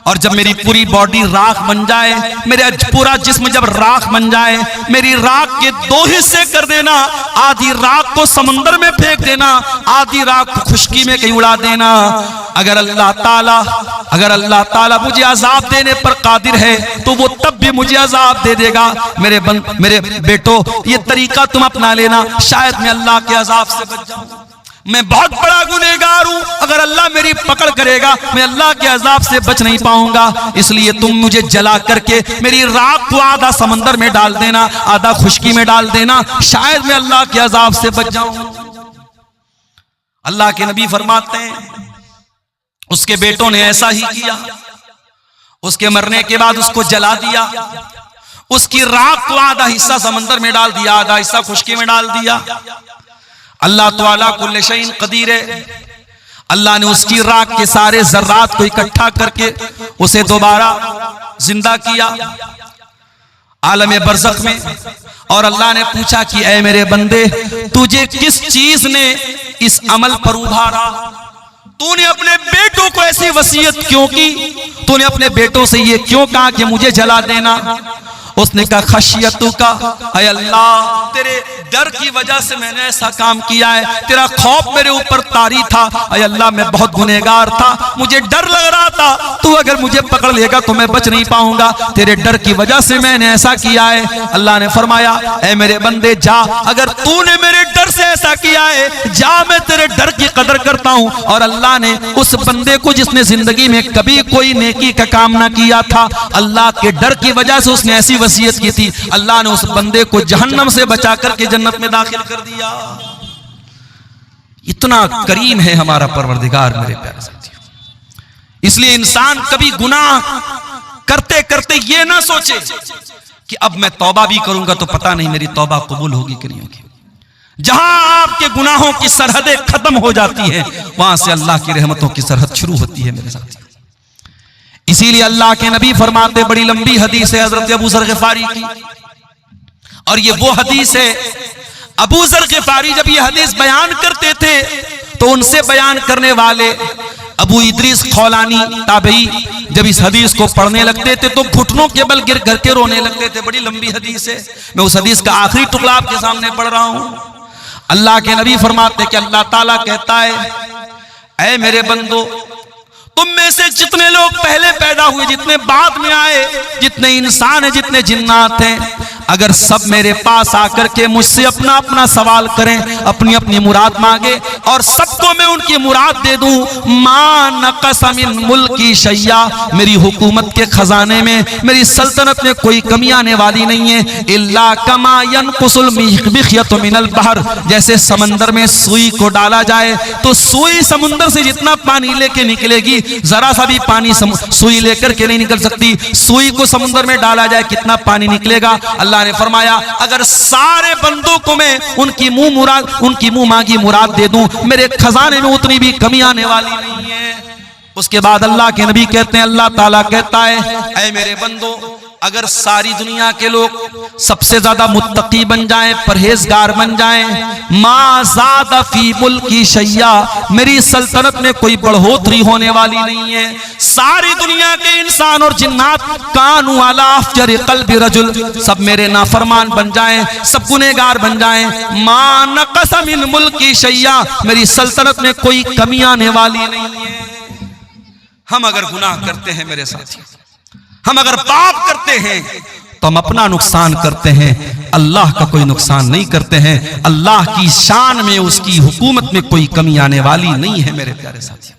और जब मेरी पूरी बॉडी राख बन जाए, मेरा पूरा जिस्म जब राख बन जाए, मेरी राख के दो हिस्से कर देना, आधी राख को समंदर में फेंक देना, आधी राख को खुशकी में कहीं उड़ा देना। अगर अल्लाह ताला मुझे अजाब देने पर कादिर है तो वो तब भी मुझे अजाब दे देगा। मेरे बेटो, ये तरीका तुम अपना लेना, शायद मैं अल्लाह के अजाब से बच जाऊं। मैं बहुत बड़ा गुनहगार हूं, अगर अल्लाह मेरी पकड़ करेगा मैं अल्लाह के अजाब से बच नहीं पाऊंगा। इसलिए तुम मुझे जला करके मेरी राख को आधा समंदर में डाल देना, आधा खुशकी में डाल देना, शायद मैं अल्लाह के अजाब से बच जाऊं। अल्लाह के नबी फरमाते हैं उसके बेटों ने ऐसा ही किया। उसके मरने के बाद उसको जला दिया, उसकी राख को आधा हिस्सा समंदर में डाल दिया, आधा हिस्सा खुशकी में डाल दिया। अल्लाह ताला कुल्ले शैइन कदीर है। अल्लाह ने उसकी राख के सारे जर्रात को इकट्ठा करके उसे दोबारा जिंदा किया आलम बरज़ख में। और अल्लाह ने पूछा कि ऐ मेरे बंदे, तुझे किस चीज ने इस अमल पर उभारा? तूने अपने बेटों को ऐसी वसीयत क्यों की? तूने अपने बेटों से ये क्यों कहा कि मुझे जला देना? उसने कहा खशियतु का, ऐ अल्लाह तेरे डर की वजह से मैंने ऐसा काम किया है, तेरा खौफ मेरे ऊपर तारी था। ऐ अल्लाह मैं बहुत गुनहगार था, मुझे डर लग रहा था तू अगर मुझे पकड़ लेगा तो मैं बच नहीं पाऊंगा, तेरे डर की वजह से मैंने ऐसा किया है। अल्लाह ने फरमाया ऐ मेरे बंदे जा, अगर तूने मेरे डर से ऐसा किया है जा, मैं तेरे डर की कदर करता हूं। और अल्लाह ने उस बंदे को जिसने जिंदगी में कभी कोई नेकी का काम ना किया था, अल्लाह के डर की वजह से उसने ऐसी वसीयत की थी, अल्लाह ने उस बंदे को जहन्नम से बचा करके जन्नत में दाखिल कर दिया। इतना करीम है हमारा परवरदिगार मेरे प्यारे साथियों। इसलिए इंसान कभी गुनाह करते करते ये ना सोचे कि अब मैं तौबा भी करूंगा तो पता नहीं मेरी तौबा कबूल होगी कि नहीं होगी। जहां आपके गुनाहों की सरहदें खत्म हो जाती हैं, वहां से अल्लाह की रहमतों की सरहद शुरू होती है मेरे साथियों। इसीलिए अल्लाह के नबी फरमाते, बड़ी लंबी हदीस है हजरत अबू ज़र ग़िफ़ारी की, और ये वो हदीस है, अबू ज़र ग़िफ़ारी जब ये हदीस बयान करते थे तो उनसे बयान करने वाले अबू इदरीस खौलानी ताबई जब इस हदीस को पढ़ने लगते थे तो घुटनों के बल गिर करके रोने लगते थे। बड़ी लंबी हदीस है, मैं उस हदीस का आखिरी टुकड़ा आपके सामने पढ़ रहा हूं। अल्लाह के नबी फरमाते कि अल्लाह ताला कहता है, ऐ मेरे बंदो, तुम में से जितने लोग पहले पैदा हुए, जितने बाद में आए, जितने इंसान हैं, जितने जिन्नात हैं, अगर सब मेरे पास आकर के मुझसे अपना अपना सवाल करें, अपनी अपनी मुराद मांगे और सबको मैं उनकी मुराद दे दूं, मा नक़स मिन मुल्की शैया, मेरी हुकूमत के खजाने में, मेरी सल्तनत में कोई कमी आने वाली नहीं है। इल्ला कमा यनकुसुल मिख्यतु मिनल बहर, जैसे समंदर में सुई को डाला जाए तो सुई समुंदर से जितना पानी लेके निकलेगी, जरा सा भी पानी सुई लेकर के नहीं निकल सकती। सुई को समुद्र में डाला जाए कितना पानी निकलेगा? अल्लाह ने फरमाया अगर सारे बंदों को मैं उनकी मुंह मांगी मुराद दे दूं, मेरे खजाने में उतनी भी कमी आने वाली नहीं है। उसके बाद अल्लाह के नबी कहते हैं, अल्लाह ताला कहता है, ऐ मेरे बंदो, अगर सारी दुनिया के लोग सबसे ज्यादा मुत्तकी बन जाएं, परहेजगार बन जाएं, मा ज़ादा फी मुल्की शैया, मेरी सल्तनत में कोई बढ़ोतरी होने वाली नहीं है। सारी दुनिया के इंसान और जिन्नात कानू अला अफ़जर क़ल्बि रजुल, सब मेरे नाफरमान बन जाएं, सब गुनहगार बन जाएं, मा नक़स मिन मुल्की शैया, मेरी सल्तनत में कोई कमी आने वाली नहीं है। हम अगर गुनाह करते हैं मेरे साथियों, हम अगर पाप करते हैं तो हम अपना नुकसान करते हैं, अल्लाह का कोई नुकसान नहीं करते हैं। अल्लाह की शान में, उसकी हुकूमत में कोई कमी आने वाली नहीं है मेरे प्यारे साथियों।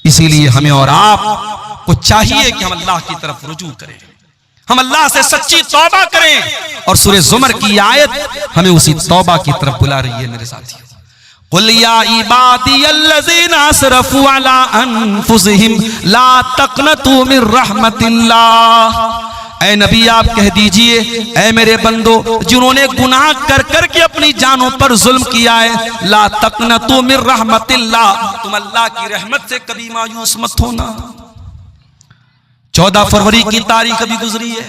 इसीलिए हमें और आप को चाहिए कि हम अल्लाह की तरफ रुजू करें, हम अल्लाह से सच्ची तौबा करें। और सूरह ज़ुमर की आयत हमें उसी तौबा की तरफ बुला रही है मेरे साथियों। कुल या इबादियल्लज़ीना असरफ़ू अला अनफुसिहिम ला तक़नतू मिन रहमतिल्लाह, ऐ नबी आप कह दीजिए, ऐ मेरे बंदो जिन्होंने गुनाह कर कर के अपनी जानों पर जुल्म किया है, ला तक़नतू मिन रहमतिल्लाह, तुम अल्लाह की रहमत से कभी मायूस मत होना। 14 फरवरी की तारीख अभी गुजरी है,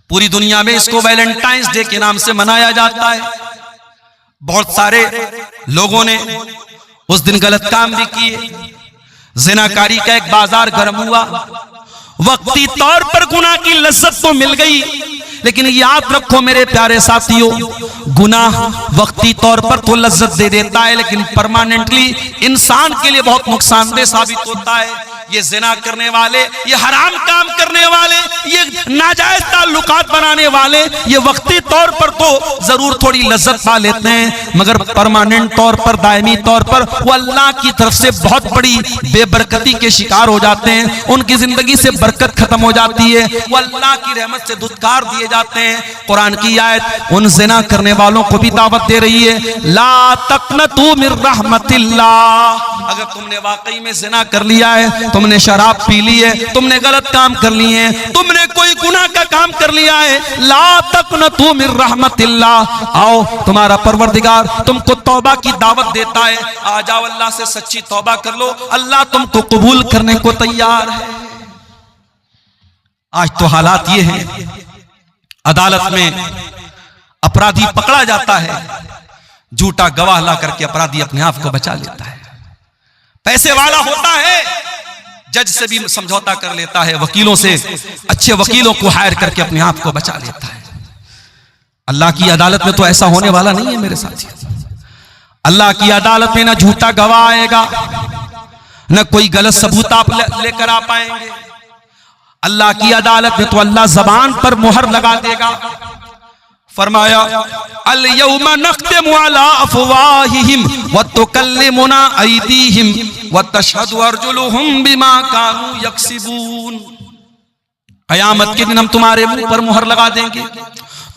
पूरी दुनिया में इसको वैलेंटाइंस डे के नाम से मनाया जाता है। बहुत सारे लोगों ने उस दिन गलत काम भी किए, ज़िनाकारी का एक बाजार गर्म हुआ, वक्ती तौर पर गुनाह की लज्जत तो मिल गई, लेकिन याद रखो मेरे प्यारे साथियों, गुनाह वक्ती तौर पर तो लज्जत दे देता है, लेकिन परमानेंटली इंसान के लिए बहुत नुकसानदेह साबित होता है। ये जिना करने वाले, ये हराम काम करने वाले, ये नाजायज ताल्लुकात बनाने वाले, ये वक्ती तौर पर तो जरूर थोड़ी लज्जत पा लेते हैं, मगर परमानेंट तौर पर, दायमी तौर पर वो अल्लाह की तरफ से बहुत बड़ी बेबरकती के शिकार हो जाते हैं। उनकी जिंदगी से बरकत खत्म हो जाती है, वो अल्लाह की रहमत से धुतकार दिए जाते हैं। कुरान की आयत उन जिना करने वालों को भी दावत दे रही है, ला तक़नतू मिर रहमतिल्लाह। अगर तुमने वाकई में जिना कर लिया है, तुमने शराब पी ली है, तुमने गलत काम कर लिए हैं, तुमने कोई गुनाह का काम कर लिया है, ला तक़नतू मिर रहमतिल्लाह, आओ तुम्हारा परवरदिगार तुमको तौबा की दावत देता है, आ जाओ अल्लाह से सच्ची तौबा कर लो, अल्लाह तुमको कबूल करने को तैयार है। आज तो हालात ये हैं, अदालत में अपराधी पकड़ा जाता है, झूठा गवाह ला करके अपराधी अपने आप को बचा लेता है। पैसे वाला होता है, जज से भी समझौता कर लेता है, वकीलों से, अच्छे वकीलों को हायर करके अपने आप को बचा लेता है। अल्लाह की अदालत में तो ऐसा होने वाला नहीं है मेरे साथियों। अल्लाह की अदालत में ना झूठा गवाह आएगा, न कोई गलत सबूत आप लेकर आ पाएंगे। अल्लाह की अदालत में तो अल्लाह जबान पर मुहर लगा देगा। फरमाया अल यौमा नख्तिमु अला अफवाहिहिम व तुकल्लिमुना अयदीहिम व तशहदु अर्जुलुहुम बिमा कानू यक्सिबून। कयामत के दिन हम तुम्हारे मुंह पर मुहर लगा देंगे,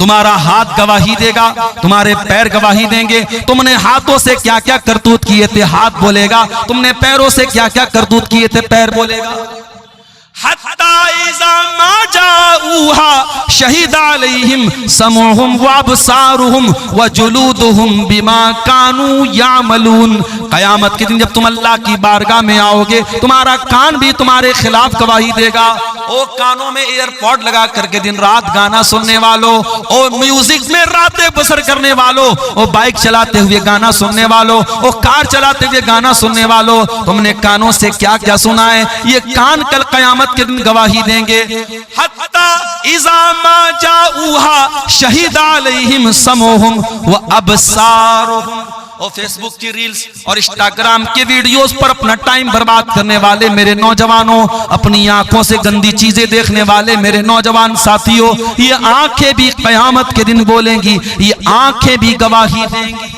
तुम्हारा हाथ गवाही देगा, तुम्हारे पैर गवाही देंगे। तुमने हाथों से क्या क्या करतूत किए थे, हाथ बोलेगा, तुमने पैरों से क्या क्या करतूत किए थे, पैर बोलेगा। हत्ता इज़ा मा जाऊहा शहीद अलैहिम समउहुम व अबसारुहुम व जुलूदुहुम बिमा कानू यामलून। कयामत के दिन जब तुम अल्लाह की बारगाह में आओगे, तुम्हारा कान भी तुम्हारे खिलाफ गवाही देगा। ओ कानों में एयरपॉड लगा करके दिन रात गाना सुनने वालों, ओ म्यूजिक में रातें बसर करने वालों, ओ बाइक चलाते हुए गाना सुनने वालों, ओ कार चलाते हुए गाना सुनने वालों, तुमने कानों से क्या क्या सुना है, ये कान कल कयामत के दिन गवाही देंगे। हत्ता इज़ा मा जाऊहा शहीद अलैहिम समउहुम व अबसारुहुम। और फेसबुक की रील्स और इंस्टाग्राम के वीडियोस पर अपना टाइम बर्बाद करने वाले मेरे नौजवानों, अपनी आंखों से गंदी चीजें देखने वाले मेरे नौजवान साथियों, ये आंखें भी कयामत के दिन बोलेंगी, ये आंखें भी गवाही देंगी।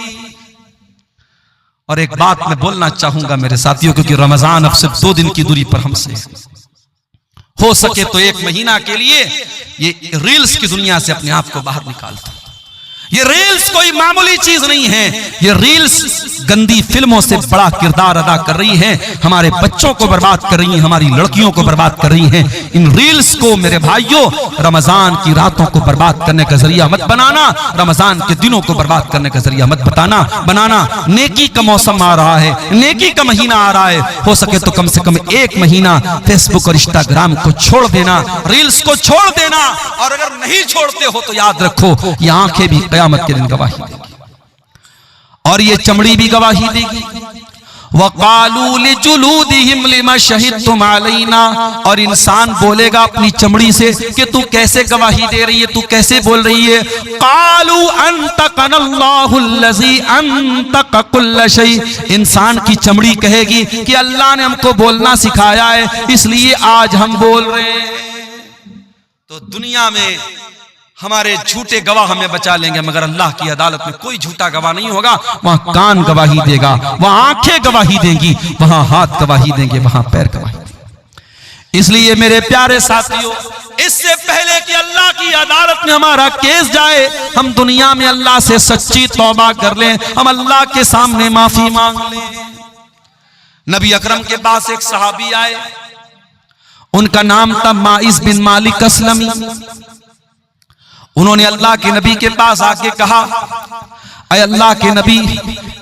और एक बात मैं बोलना चाहूंगा मेरे साथियों, क्योंकि रमजान अब सिर्फ 2 दिन की दूरी पर हमसे, हो सके तो 1 महीना के लिए ये रील्स की दुनिया से अपने आप को बाहर निकाल दो। ये रील्स कोई मामूली चीज नहीं है, ये रील्स गंदी फिल्मों से बड़ा किरदार अदा कर रही है, हमारे बच्चों को बर्बाद कर रही है, हमारी लड़कियों को बर्बाद कर रही हैं। इन रील्स को मेरे भाइयों रमजान की रातों को बर्बाद करने का जरिया मत बनाना, रमजान के दिनों को बर्बाद करने का जरिया मत बनाना। नेकी का मौसम आ रहा है, नेकी का महीना आ रहा है, हो सके तो कम से कम 1 महीना फेसबुक और इंस्टाग्राम को छोड़ देना, रील्स को छोड़ देना। और अगर नहीं छोड़ते हो तो याद रखो, ये आंखें भी कयामत के दिन गवाही देगी और ये चमड़ी भी गवाही देगी। वक़ालू लिजुलूदिहिम लिमा शहिदतुम अलैना। और इंसान बोलेगा अपनी चमड़ी से कि तू कैसे गवाही दे रही है, तू कैसे बोल रही है। क़ालू अंतक़नल्लाहु अल्लज़ी अंतक़ कुल्ल शै। इंसान की चमड़ी कहेगी कि अल्लाह ने हमको बोलना सिखाया है, इसलिए आज हम बोल रहे हैं। तो दुनिया में हमारे झूठे गवाह हमें बचा लेंगे, मगर अल्लाह की अदालत में कोई झूठा गवाह नहीं होगा। वहां कान गवाही देगा, वहां आंखें गवाही देंगी, वहां हाथ गवाही देंगे, वहां पैर गवाही देंगे। इसलिए मेरे प्यारे साथियों, इससे पहले कि अल्लाह की अदालत में हमारा केस जाए, हम दुनिया में अल्लाह से सच्ची तौबा कर लें, हम अल्लाह के सामने माफी मांग लें। नबी अकरम के पास एक सहाबी आए, उनका नाम था माइस बिन मालिक असलमी। उन्होंने अल्लाह के नबी के पास आके कहा, अय अल्लाह के नबी,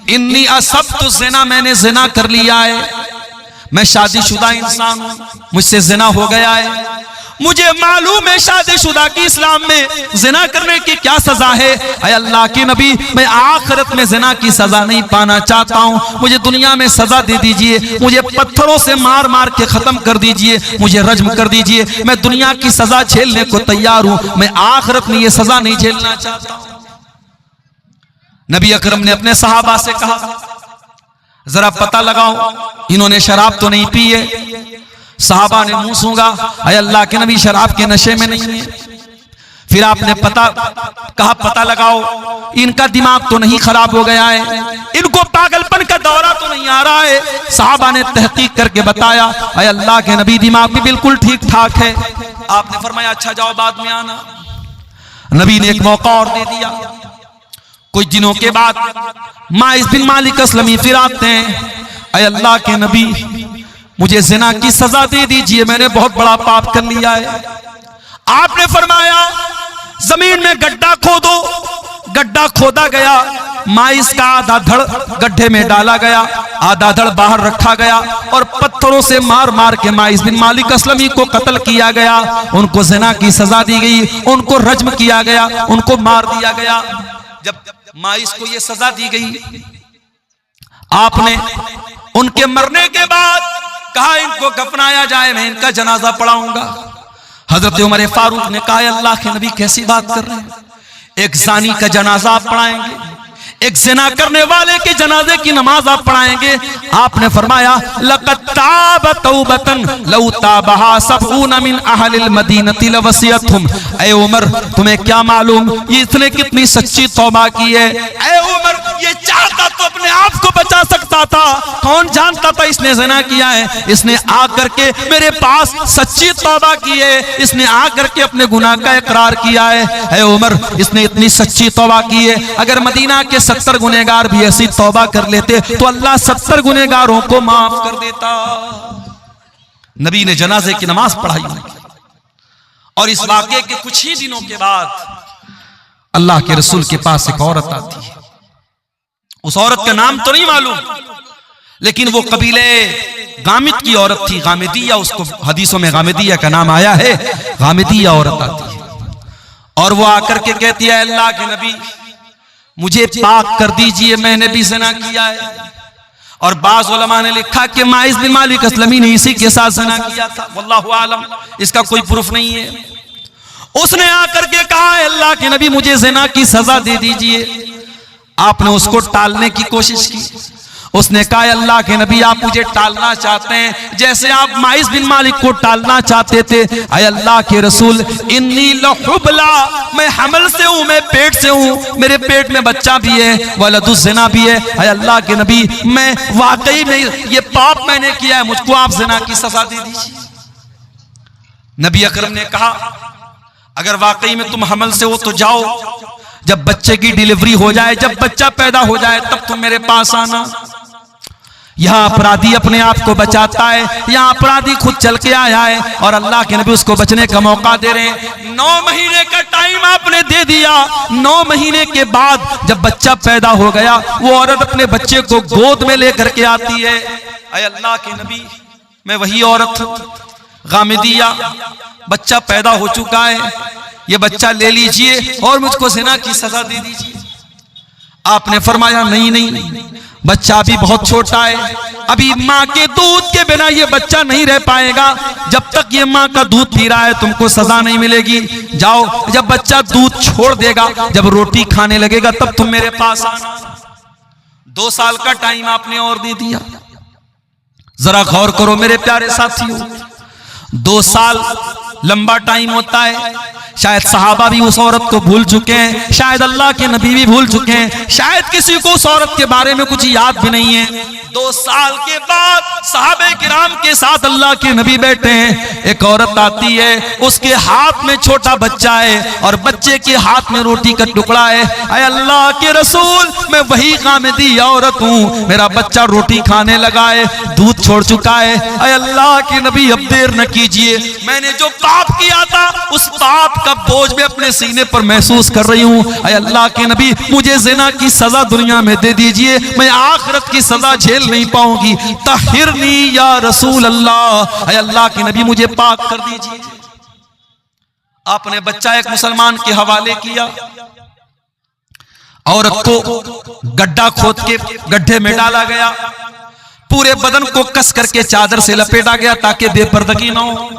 इन्नी असब्तु ज़िना, मैंने ज़िना कर लिया है, मैं शादीशुदा इंसान हूं, मुझसे ज़िना हो गया है। मुझे मालूम है शादीशुदा की इस्लाम में जिना करने की क्या सजा है। ऐ अल्लाह के नबी, मैं आखिरत में जिना की सजा नहीं पाना चाहता हूँ, मुझे दुनिया में सजा दे दीजिए, मुझे पत्थरों से मार मार के खत्म कर दीजिए, मुझे रज्म कर दीजिए। मैं दुनिया की सजा झेलने को तैयार हूँ, मैं आखिरत में ये सजा नहीं झेलना चाहता हूँ। नबी अकरम ने अपने सहाबा से कहा, जरा पता लगाओ इन्होंने शराब तो नहीं पी है। सहाबा ने मुंह सूंघा, ऐ अल्लाह के नबी शराब के नशे में नहीं है। फिर आपने पता लगाओ इनका दिमाग तो नहीं खराब हो गया है, इनको पागलपन का दौरा तो नहीं आ रहा है। सहाबा ने तहकीक करके बताया, ऐ अल्लाह के नबी दिमाग भी बिल्कुल ठीक ठाक है। आपने फरमाया अच्छा जाओ बाद में आना। नबी ने एक मौका और दे दिया। कुछ दिनों के बाद माइस बिन मालिक अस्लमी फिर आते हैं, ऐ अल्लाह के नबी मुझे जिना की सजा दे दीजिए, मैंने बहुत बड़ा पाप कर लिया है। आपने फरमाया जमीन में गड्ढा खोदो। गड्ढा खोदा गया, माइस का आधा धड़ गड्ढे में डाला गया, आधा धड़ बाहर रखा गया और पत्थरों से मार मार के माइस बिन मालिक अस्लमी को कत्ल किया गया। उनको जिना की सजा दी गई, उनको रज्म किया गया, उनको मार दिया गया। जब माइस को यह सजा दी गई, आपने उनके मरने के बाद कहा इनको कफनाया जाए, मैं इनका जनाजा पढ़ाऊंगा। हजरत उमर फारूक ने कहा अल्लाह के नबी कैसी बात कर रहे हैं, एक जानी का जनाजा आप पढ़ाएंगे, एक जिना करने वाले के जनाजे की नमाज आप पढ़ाएंगे। आपने फरमाया लक़द ताब तौबतन लौ ताबहा सबऊन मिन अहलिल मदीनति लवसियतहुम। ऐ उमर तुम्हें क्या मालूम ये इसने कितनी सच्ची तौबा की है। ऐ उमर ये चाहता तो अपने आप को बचा सकता था, कौन जानता था इसने जिना किया है। इसने आकर के मेरे पास सच्ची तौबा की है, इसने आकर के अपने गुनाह का इकरार किया है। ऐ उमर इसने इतनी सच्ची तौबा की है, अगर मदीना के 70 गुनहगार भी ऐसी तौबा कर लेते तो अल्लाह 70 गुनहगारों को माफ कर देता। नबी ने जनाजे की नमाज पढ़ाई और इस वाक़े के कुछ ही दिनों के बाद अल्लाह के रसूल के पास एक औरत आती है। उस औरत का नाम तो नहीं मालूम, लेकिन वो कबीले गामिद की औरत थी, गामिदिया, उसको हदीसों में गामिदिया का नाम आया है। गामिदिया औरत आती है और वो आकर के कहती है अल्लाह के नबी मुझे पाक कर दीजिए, मैंने भी ज़िना किया है। और बाज़ उलमा ने लिखा कि माइस बिन मालिक अस्लमी ने इसी के साथ ज़िना किया था, वल्लाहु आलम, इसका कोई प्रूफ नहीं है। उसने आकर के कहा अल्लाह के नबी मुझे ज़िना की सजा दे दीजिए। आपने उसको टालने की कोशिश की। उसने कहा अल्लाह के नबी आप मुझे टालना चाहते हैं जैसे आप माइस बिन मालिक को टालना चाहते थे। ऐ अल्लाह के रसूल इन्नी लहुबला, मैं हमल से हूँ, मैं पेट से हूँ, मेरे पेट में बच्चा भी है, वलदुज़ ज़िना भी है। ऐ अल्लाह के नबी मैं वाकई में ये पाप मैंने किया है, मुझको आप ज़िना की सजा दे दीजिए। नबी अकरम ने कहा अगर वाकई में तुम हमल से हो तो जाओ, जब बच्चे की डिलीवरी हो जाए, जब बच्चा पैदा हो जाए तब तुम मेरे पास आना। यहाँ अपराधी अपने आप को बचाता है, यहाँ अपराधी खुद चल के आया है और अल्लाह के नबी उसको बचने का मौका दे रहे हैं। 9 महीने का टाइम आपने दे दिया। 9 महीने के बाद जब बच्चा पैदा हो गया, वो औरत अपने बच्चे को गोद में लेकर के आती है। ऐ अल्लाह के नबी मैं वही औरत हूँ, गामिदिया, बच्चा पैदा हो चुका है, ये बच्चा ले लीजिए और मुझको ज़िना की सजा दे दीजिए। आपने फरमाया नहीं नहीं, बच्चा अभी बहुत छोटा है, अभी माँ के दूध के बिना ये बच्चा नहीं रह पाएगा। जब तक ये माँ का दूध पी रहा है तुमको सजा नहीं मिलेगी। जाओ, जब बच्चा दूध छोड़ देगा, जब रोटी खाने लगेगा तब तुम मेरे पास आना। 2 साल का टाइम आपने और दे दिया। जरा गौर करो मेरे प्यारे साथियों, 2 साल लंबा टाइम होता है। शायद सहाबा भी उस औरत को भूल चुके हैं, शायद अल्लाह के नबी भी भूल चुके हैं, शायद किसी को उस औरत के बारे में कुछ याद भी नहीं है। 2 साल के बाद सहाबे किराम के साथ अल्लाह के नबी बैठे हैं। एक औरत आती है, उसके हाथ में छोटा बच्चा है और बच्चे के हाथ में रोटी का टुकड़ा है। ऐ अल्लाह के रसूल मैं वही गामिदी औरत हूँ, मेरा बच्चा रोटी खाने लगा है, दूध छोड़ चुका है। ऐ अल्लाह के नबी अब देर न कीजिए, मैंने जो पाप किया था उस पाप का बोझ में अपने सीने पर महसूस कर रही हूँ। ऐ अल्लाह के नबी मुझे ज़िना की सजा दुनिया में दे दीजिए, मैं आखिरत की सजा झेल नहीं पाऊंगी। तहिरनी या रसूल अल्लाह, ऐ अल्लाह के नबी मुझे पाक कर दीजिए। आपने बच्चा एक मुसलमान के हवाले किया, औरत को गड्ढा खोद के गड्ढे में डाला गया, पूरे बदन को कस करके चादर से लपेटा गया ताकि बेपर्दगी ना हो।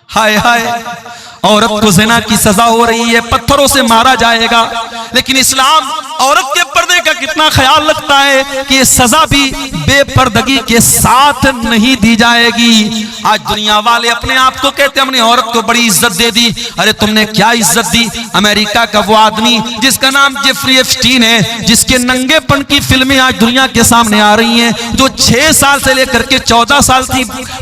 हाय हाय, औरत को ज़िना की सजा हो रही है, पत्थरों से मारा जाएगा, लेकिन इस्लाम औरत के पर्दे का कितना ख्याल रखता है कि ये सजा भी बेपर्दगी के साथ नहीं दी जाएगी। आज दुनिया वाले अपने आप को कहते हैं हमने औरत को बड़ी इज्जत दे दी। अरे तुमने क्या इज्जत दी? अमेरिका का वो आदमी जिसका नाम जेफरी एप्स्टीन है, जिसके नंगेपन की फिल्में आज दुनिया के सामने आ रही हैं, जो 6 साल से लेकर के 14 साल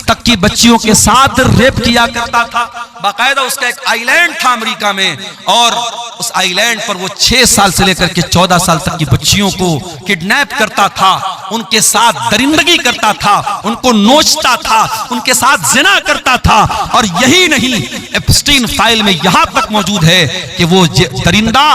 तक की बच्चियों के साथ रेप किया करता था। बाकायदा उसका एक आइलैंड था अमेरिका में, और उस आइलैंड पर वो 6 साल से लेकर के 14 साल तक की बच्चियों को किडनैप करता था, उनके साथ दरिंदगी करता था, उनको नोचता था, उनके साथ जिना करता था। और यही नहीं, एप्स्टीन फाइल में यहां तक मौजूद है कि वो दरिंदा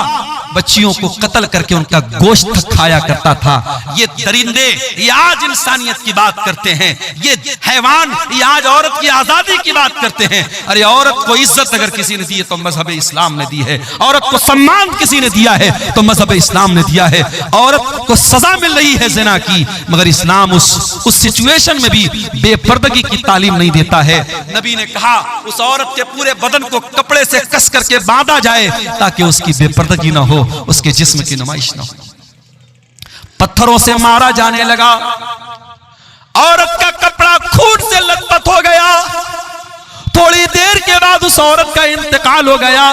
बच्चियों को कत्ल करके उनका गोश्त खाया करता था। ये दरिंदे ये आज इंसानियत की बात करते हैं, ये हैवान ये आज औरत की आजादी की बात करते हैं। अरे औरत को इज्जत अगर किसी ने दी है तो मजहब इस्लाम ने दी है, औरत को सम्मान किसी ने दिया है तो मजहब इस्लाम ने दिया है। औरत को सजा मिल रही है ज़िना की, मगर इस्लाम उस सिचुएशन में भी बेपर्दगी की तालीम नहीं देता है। नबी ने कहा उस औरत के पूरे बदन को कपड़े से कस करके बांधा जाए ताकि उसकी बेपर्दगी ना हो, उसके जिस्म की नुमाइश ना हो। पत्थरों से मारा जाने लगा, औरत का कपड़ा खून से लथपथ हो गया। थोड़ी देर के बाद उस औरत का इंतकाल हो गया।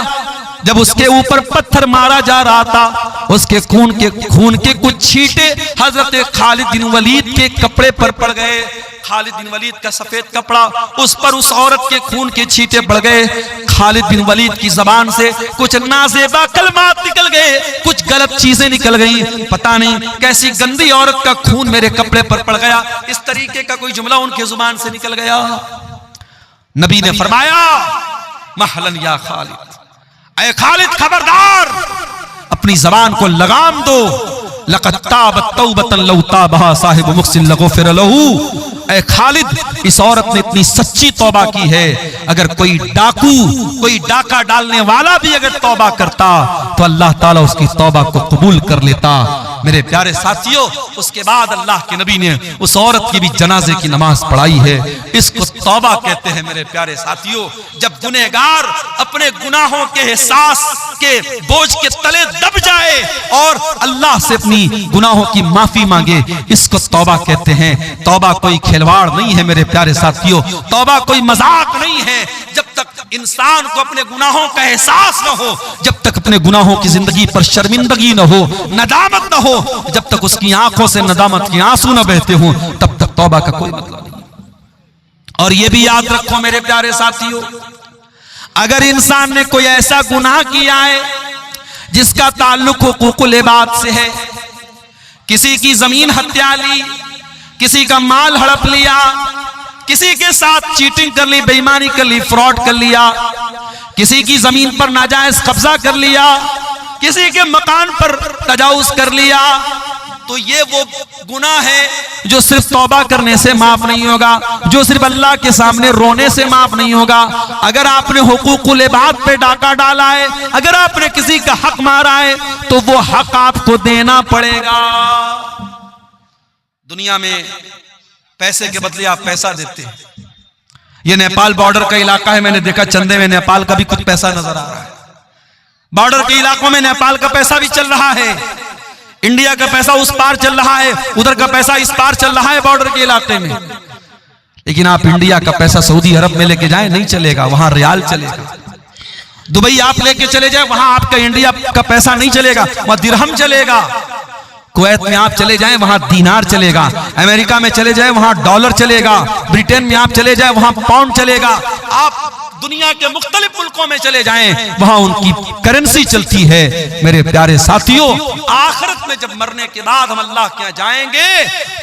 जब उसके ऊपर पत्थर मारा जा रहा था, उसके खून के कुछ छींटे हजरत खालिद बिन वलीद के कपड़े पर पड़ गए। खालिद बिन वलीद का सफेद कपड़ा, उस पर उस औरत के खून के छींटे पड़ गए। खालिद बिन वलीद की जबान से कुछ नाज़ेबा कलमात निकल गए, कुछ गलत चीजें निकल गई। पता नहीं कैसी गंदी औरत का खून मेरे कपड़े पर पड़ गया, इस तरीके का कोई जुमला उनकी जुबान से निकल गया। नबी ने फरमाया महलन या खालिद, ऐ खालिद खबरदार, अपनी जबान को लगाम दो। लक़द ताबत तौबतन लौ ताबहा साहिब मुक्सिन लगोफिर लहू। ऐ खालिद, इस औरत ने इतनी सच्ची तौबा की है, अगर कोई डाकू, कोई डाका डालने वाला भी अगर तौबा करता तो अल्लाह ताला उसकी तौबा को कबूल कर लेता। मेरे प्यारे साथियों, उसके बाद अल्लाह के नबी ने उस औरत की भी जनाजे की नमाज पढ़ाई है। इसको तौबा कहते हैं। मेरे प्यारे साथियों, जब गुनहगार अपने गुनाहों के एहसास के बोझ के तले दब जाए और अल्लाह से अपनी गुनाहों की माफी मांगे, इसको तौबा कहते हैं। तौबा कोई खिलवाड़ नहीं है मेरे प्यारे साथियों, तौबा कोई मजाक नहीं है। जब तक इंसान को अपने गुनाहों का एहसास न हो, जब तक अपने गुनाहों की जिंदगी पर शर्मिंदगी न हो, नदामत न हो, जब तक उसकी आंखों से नदामत के आंसू न बहते हों, तब तक तौबा का कोई मतलब नहीं। और ये भी याद रखो मेरे प्यारे साथियों, अगर इंसान ने कोई ऐसा गुनाह किया है जिसका ताल्लुक हुकूकुल इबाद से है, किसी की जमीन हत्या ली, किसी का माल हड़प लिया, किसी के साथ चीटिंग कर ली, बेईमानी कर ली, फ्रॉड कर लिया, किसी की जमीन पर नाजायज कब्जा कर लिया, किसी के मकान पर तजावुज कर लिया, तो ये वो गुनाह है जो सिर्फ तौबा करने से माफ नहीं होगा, जो सिर्फ अल्लाह के सामने रोने से माफ नहीं होगा। अगर आपने हुकूकुल इबाद पे डाका डाला है, अगर आपने किसी का हक मारा है, तो वो हक आपको देना पड़ेगा। दुनिया में पैसे के बदले आप पैसा देते हैं। ये नेपाल बॉर्डर का इलाका है, मैंने देखा चंदे में नेपाल का भी कुछ पैसा नजर आ रहा है। बॉर्डर के इलाकों में नेपाल का पैसा भी चल रहा है, इंडिया का पैसा उस पार चल रहा है, उधर का पैसा इस पार चल रहा है बॉर्डर के इलाके में। लेकिन आप इंडिया का पैसा सऊदी अरब में लेके जाएं, नहीं चलेगा, वहां रियाल चलेगा। दुबई आप लेके चले जाए, वहां आपका इंडिया का पैसा नहीं चलेगा, वहां दिरहम चलेगा। कुवैत में आप चले जाएं, वहां दीनार चलेगा। अमेरिका में चले जाएं, वहां डॉलर चलेगा। ब्रिटेन में आप चले जाएं, वहां पाउंड चलेगा। आप दुनिया के मुख्तलिफ मुल्कों में चले जाएं, वहां उनकी करेंसी चलती है। मेरे प्यारे साथियों, आखिरत में जब मरने के बाद हम अल्लाह के यहाँ जाएंगे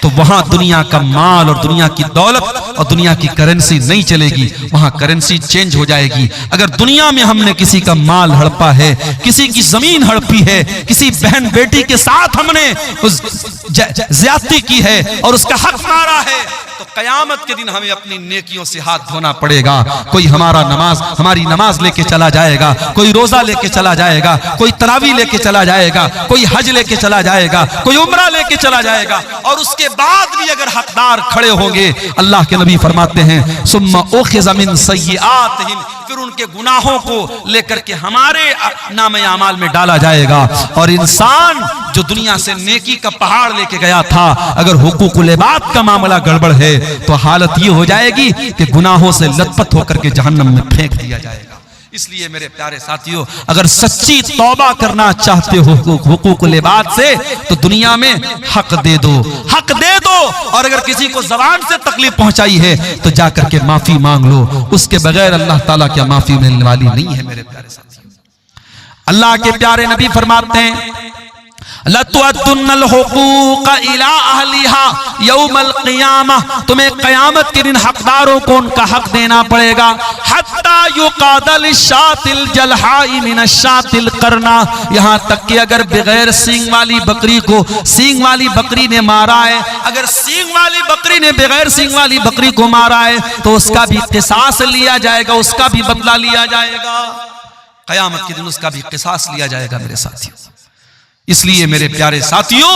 तो वहां दुनिया का माल और दुनिया की दौलत और दुनिया की करेंसी नहीं चलेगी, वहां करेंसी चेंज हो जाएगी। अगर दुनिया में हमने किसी का माल हड़पा है, किसी की जमीन हड़पी है, किसी बहन बेटी के साथ हमने ज्यादती की है और उसका हक मारा है, तो कयामत के दिन हमें अपनी नेकियों से हाथ धोना पड़ेगा। कोई हमारी नमाज लेके चला जाएगा, कोई रोजा लेके चला जाएगा, कोई तरावी लेके चला जाएगा, कोई हज लेके चला जाएगा, कोई उम्रा लेके चला जाएगा, और उसके बाद भी अगर हकदार खड़े होंगे, अल्लाह के नबी फरमाते हैं सुम्मा उखिज़ मिन सय्यिआतिहिम, फिर उनके गुनाहों को लेकर के हमारे नामे आमाल में डाला जाएगा। और इंसान जो दुनिया से नेकी का पहाड़ लेके गया था, अगर हुकूकुल इबाद का मामला गड़बड़ है तो हालत ये हो जाएगी कि गुनाहों से लथपथ होकर के जहन्नम में फेंक दिया जाएगा। इसलिए मेरे प्यारे साथियों, अगर सच्ची तौबा करना चाहते हो हुकूकुल इबाद से, तो दुनिया में हक दे दो, हक दे दो। और अगर किसी को ज़बान से तकलीफ पहुंचाई है तो जाकर के माफी मांग लो, उसके बगैर अल्लाह ताला क्या माफी मिलने वाली नहीं है। मेरे प्यारे साथियों, अल्लाह के प्यारे नबी फरमाते हैं लतुअद्दुन्नल हुकूक इला अहलिहा यौमल क़ियामह, तुम्हें क़यामत के दिन हकदारों को उनका हक देना पड़ेगा। हत्ता युक़ादल शातिल जलहाई मिनश्शातिल करना, यहाँ तक कि अगर बगैर सींग वाली बकरी को सींग वाली बकरी ने मारा है, अगर सींग वाली बकरी ने बगैर सींग वाली बकरी को मारा है तो उसका भी क़िसास लिया जाएगा, उसका भी बदला लिया जाएगा। क़यामत के दिन उसका भी क़िसास लिया जाएगा मेरे साथियों। इसलिए मेरे प्यारे साथियों,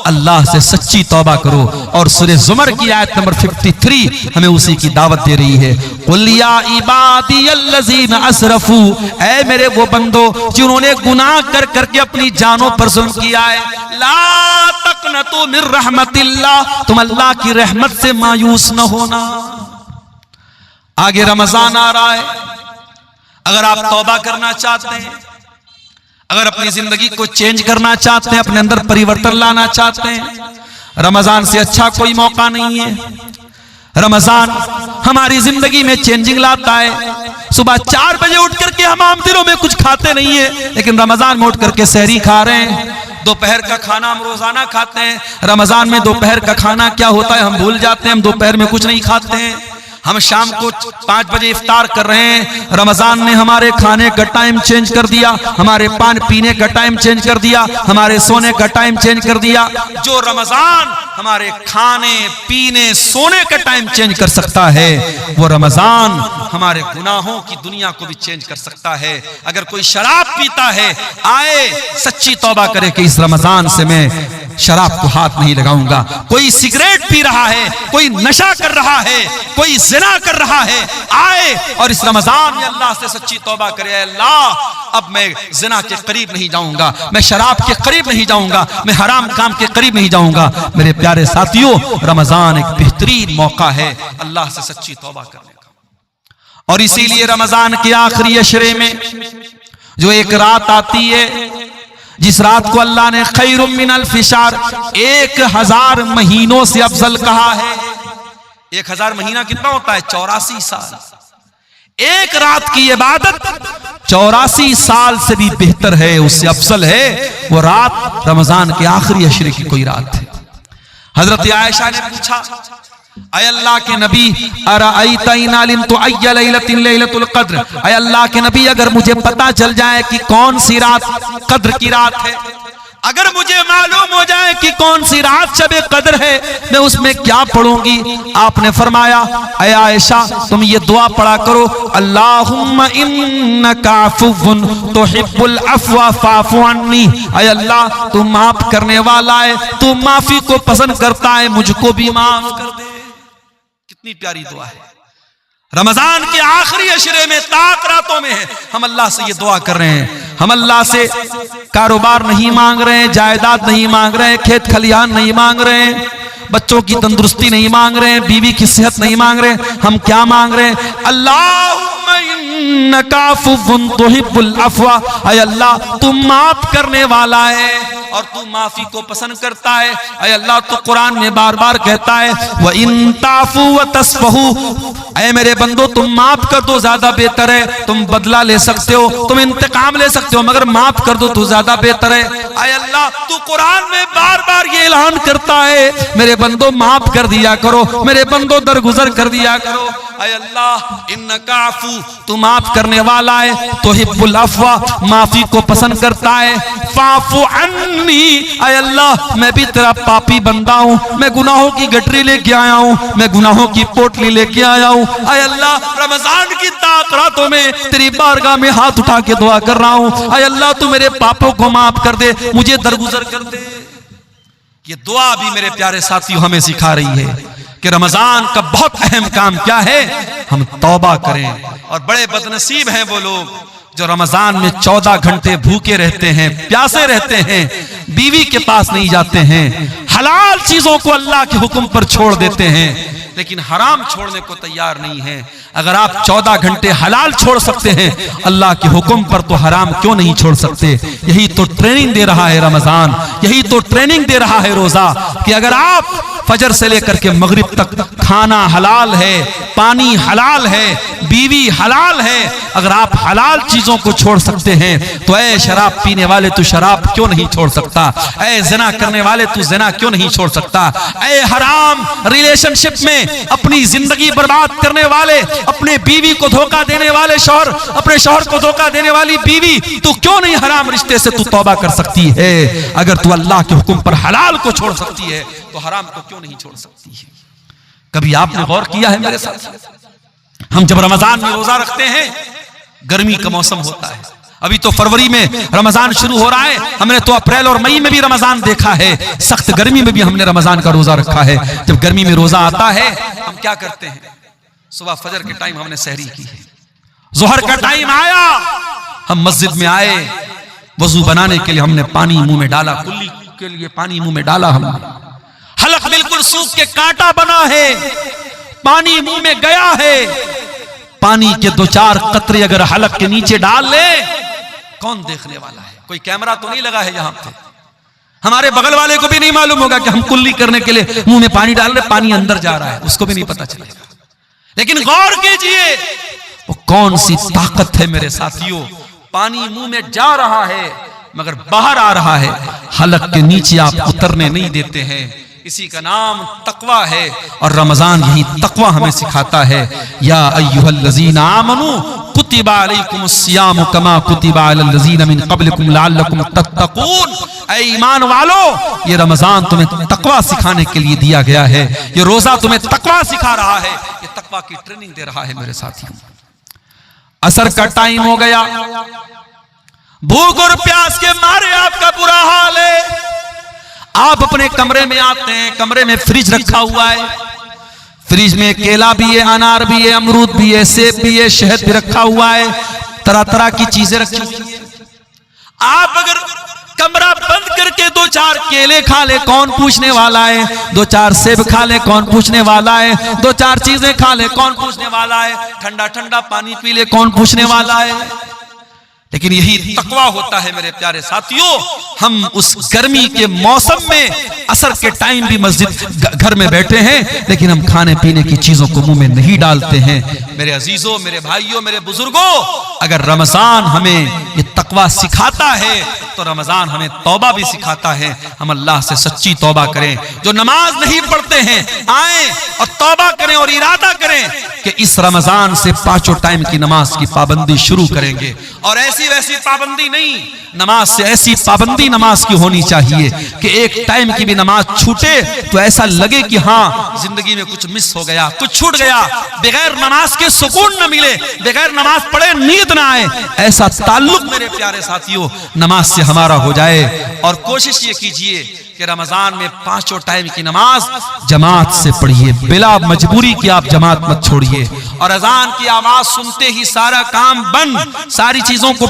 अल्लाह से सच्ची तौबा करो। और सूरह ज़ुमर की आयत नंबर 53 हमें उसी की दावत दे रही है। कुल या इबादियल्लज़ीना असरफू, ऐ मेरे वो बंदो जिन्होंने गुनाह कर करके अपनी जानों पर जुल्म किया है, ला तक़नतू मिर रहमतिल्लाह, तुम अल्लाह की रहमत से मायूस न होना। आगे रमजान आ रहा है, अगर आप तौबा करना चाहते हैं, अगर अपनी जिंदगी को चेंज करना चाहते हैं, अपने अंदर परिवर्तन लाना चाहते हैं, रमजान से अच्छा कोई मौका नहीं है। रमजान हमारी जिंदगी में चेंजिंग लाता है। सुबह 4 बजे उठ करके हम आम दिनों में कुछ खाते नहीं है, लेकिन रमजान में उठ करके सहरी खा रहे हैं। दोपहर का खाना हम रोजाना खाते हैं, रमजान में दोपहर का खाना क्या होता है हम भूल जाते हैं। हम दोपहर में कुछ नहीं खाते हैं, हम शाम को 5 बजे इफ्तार कर रहे हैं। रमजान ने हमारे खाने का टाइम चेंज कर दिया, हमारे पान पीने का टाइम चेंज कर दिया, हमारे सोने का टाइम चेंज कर दिया। जो रमजान हमारे खाने पीने सोने का टाइम चेंज कर सकता है, वो रमजान हमारे गुनाहों की दुनिया को भी चेंज कर सकता है। अगर कोई शराब पीता है, आए सच्ची तौबा करे कि इस रमजान से मैं शराब को हाथ नहीं लगाऊंगा। कोई सिगरेट पी रहा है, कोई नशा कर रहा है, कोई जिना कर रहा है, आए और इस रमजान में अल्लाह से सच्ची तौबा करे, अल्लाह अब मैं जिना के करीब नहीं जाऊंगा, मैं शराब के करीब नहीं जाऊंगा, मैं हराम काम के करीब नहीं जाऊंगा। मेरे प्यारे साथियों, रमजान एक बेहतरीन मौका है अल्लाह से सच्ची तौबा करने का। और इसीलिए रमजान के आखिरी अशरे में जो एक रात आती है, जिस रात को अल्लाह ने खैरुम मिनल फिशार, 1000 महीनों से अफजल कहा है। 1000 महीना कितना होता है? 84 साल। एक रात की इबादत 84 साल से भी बेहतर है, उससे अफजल है वो रात रमजान के आखिरी अशरे की कोई रात है। हजरत आयशा ने पूछा, अय अल्लाह के नबी, अरअयत इन अलिमतु अय्य लैलतिन लैलतुल क़द्र, अय अल्लाह के नबी अगर मुझे पता चल जाए कि कौन सी रात कद्र की रात है, अगर मुझे मालूम हो जाए कि कौन सी रात शब कद्र है, मैं उसमें क्या पढ़ूंगी? आपने फरमाया, अय आयशा तुम ये दुआ पढ़ा करो, अल्लाहुम्मा इन्नका अफ़ुव्वुन तुहिब्बुल अफ़्वा फ़अफ़ु अन्नी, अय अल्लाह तू माफ करने वाला है, तू माफी को पसंद करता है, मुझको भी माफ कर दे। कितनी प्यारी दुआ है। रमजान के आखिरी अशरे में, ताक रातों में है, हम अल्लाह से ये दुआ कर रहे हैं। हम अल्लाह से कारोबार नहीं मांग रहे हैं, जायदाद नहीं मांग रहे हैं, खेत खलिहान नहीं मांग रहे हैं, बच्चों की तंदुरुस्ती नहीं मांग रहे हैं, बीवी की सेहत नहीं मांग रहे हैं। हम क्या मांग रहे हैं? अल्लाहुम्मा इन्नका अफ़ुव्वुन तुहिब्बुल अफ़्वा, अय अल्लाह तू माफ करने वाला है और तू माफी को पसंद करता है। अय अल्लाह तू कुरान में बार बार कहता है, व इन ताफू व तस्फहू, अय मेरे बंदो तुम माफ कर दो ज्यादा बेहतर है। तुम बदला ले सकते हो, तुम इंतकाम ले सकते हो, मगर माफ कर दो तो ज्यादा बेहतर है। अय अल्लाह तू कुरान में बार बार ये ऐलान करता है, मेरे बंदो माफ कर दिया करो, मेरे बंदो दरगुजर कर दिया करो। ऐ अल्लाह इन्नका अफू, तू माफ करने वाला है, तुहिब्बुल अफ़्वा, माफी को पसंद करता है, फ़ाफ़ु अन्नी, ऐ अल्लाह मैं भी तेरा पापी बंदा हूँ, मैं गुनाहों की गठरी लेके आया हूँ, मैं गुनाहों की पोटली लेके आया हूँ। ऐ अल्लाह रमजान की ताक रातों में तेरी बारगाह में हाथ उठा के दुआ कर रहा हूँ, ऐ अल्लाह तू मेरे पापों को माफ कर दे, मुझे दरगुजर कर दे। ये दुआ भी मेरे प्यारे साथियों हमें सिखा रही है कि रमजान का बहुत अहम काम क्या है, हम तौबा करें। और बड़े बदनसीब हैं वो लोग जो रमजान में 14 घंटे भूखे रहते हैं, प्यासे रहते हैं, बीवी के पास नहीं जाते हैं, हलाल चीजों को अल्लाह के हुक्म पर छोड़ देते हैं, लेकिन हराम छोड़ने को तैयार नहीं है। अगर आप 14 घंटे हलाल छोड़ सकते हैं अल्लाह के हुक्म पर, तो हराम क्यों नहीं छोड़ सकते? यही तो ट्रेनिंग दे रहा है रमजान, यही तो ट्रेनिंग दे रहा है रोजा, कि अगर आप फजर से लेकर के मगरिब तक खाना हलाल है, पानी हलाल है, बीवी हलाल है, अगर आप हलाल चीजों को छोड़ सकते हैं तो ऐ शराब पीने वाले तू शराब क्यों नहीं छोड़ सकता? ऐ ज़िना करने वाले तू ज़िना क्यों नहीं छोड़ सकता? ऐ हराम रिलेशनशिप में अपनी जिंदगी बर्बाद करने वाले, अपने बीवी को धोखा देने वाले शौहर, अपने शौहर को धोखा देने वाली बीवी, तू क्यों नहीं हराम रिश्ते से तू तौबा कर सकती है? अगर तू अल्लाह के हुक्म पर हलाल को छोड़ सकती है तो हराम को क्यों नहीं छोड़ सकती है? कभी आपने गौर किया है मेरे साथ? हम जब रमजान में रोजा रखते हैं, गर्मी का मौसम होता है, अभी तो फरवरी में रमजान शुरू हो रहा है, हमने तो अप्रैल और मई में भी रमजान देखा है, सख्त गर्मी में भी हमने रमजान का रोजा रखा है। जब गर्मी में रोजा आता है हम क्या करते हैं? सुबह फजर के टाइम हमने सहरी की है, जोहर का टाइम आया, हम मस्जिद में आए, वजू बनाने के लिए हमने पानी मुंह में डाला, कुल्ली के लिए पानी मुंह में डाला, हमने हलक बिल्कुल सूख के कांटा बना है, पानी मुंह में गया है, पानी के 2-4 कतरे अगर हलक के नीचे डाल ले, कौन देखने वाला है? कोई कैमरा तो नहीं लगा है यहाँ पे, हमारे बगल वाले को भी नहीं मालूम होगा कि हम कुल्ली करने के लिए मुंह में पानी डाल रहे, पानी अंदर जा रहा है, उसको भी नहीं पता चलेगा। लेकिन गौर कीजिए वो कौन सी ताकत है मेरे साथियों, पानी मुंह में जा रहा है मगर बाहर आ रहा है, हलक के नीचे आप उतरने नहीं देते हैं। इसी का नाम तकवा है और रमजान यही तकवा हमें सिखाता है। या अय्युहल्लज़ीना आमनू कुतिबा अलैकुमुस्सियामु कमा कुतिबा अलल्लज़ीना मिन क़ब्लिकुम लअल्लकुम तत्तक़ून। ऐ ईमान वालो, ये रमजान तुम्हें तकवा सिखाने के लिए दिया गया है, ये रोजा तुम्हें तकवा सिखा रहा है, ये तकवा की ट्रेनिंग दे रहा है मेरे साथियों। असर का टाइम हो गया, भूख और प्यास के मारे आपका बुरा हाल है, आप अपने कमरे में आते हैं, कमरे में फ्रिज रखा हुआ है, फ्रिज में केला भी है, अनार भी है, अमरूद भी है, सेब भी है, शहद भी रखा हुआ है, तरह तरह की चीजें रखी हुई है। आप अगर कमरा बंद करके 2-4 केले खा ले, कौन पूछने वाला है? 2-4 सेब खा ले, कौन पूछने वाला है? 2-4 चीजें खा ले, कौन पूछने वाला है? ठंडा ठंडा पानी पी ले, कौन पूछने वाला है? लेकिन यही तकवा होता है मेरे प्यारे साथियों। हम उस गर्मी के मौसम में असर के टाइम भी मस्जिद घर में बैठे हैं, लेकिन हम खाने पीने की चीजों को मुंह में नहीं डालते हैं। मेरे अजीजों, मेरे भाइयों, मेरे बुजुर्गों, अगर रमजान हमें ये तकवा सिखाता है तो रमजान हमें तौबा भी सिखाता है। हम अल्लाह से सच्ची तौबा करें। जो नमाज नहीं पढ़ते हैं आए और तौबा करें और इरादा करें कि इस रमजान से 5 टाइम की नमाज की पाबंदी शुरू करेंगे। और ऐसी वैसी पाबंदी नहीं, नमाज से ऐसी पाबंदी नमाज की होनी चाहिए कि एक टाइम की भी नमाज छूटे तो ऐसा लगे कि हाँ जिंदगी में कुछ मिस हो गया, कुछ छूट गया, बगैर नमाज के सुकून न मिले, बगैर नमाज पढ़े नींद ना आए। ऐसा ताल्लुक मेरे प्यारे साथियों नमाज से हमारा हो जाए। और कोशिश ये कीजिए कि रमजान में 5 टाइम की नमाज जमात से पढ़िए, बिला मजबूरी की आप जमात मत छोड़िए। और अजान की आवाज सुनते ही सारा काम बंद, सारी चीजों को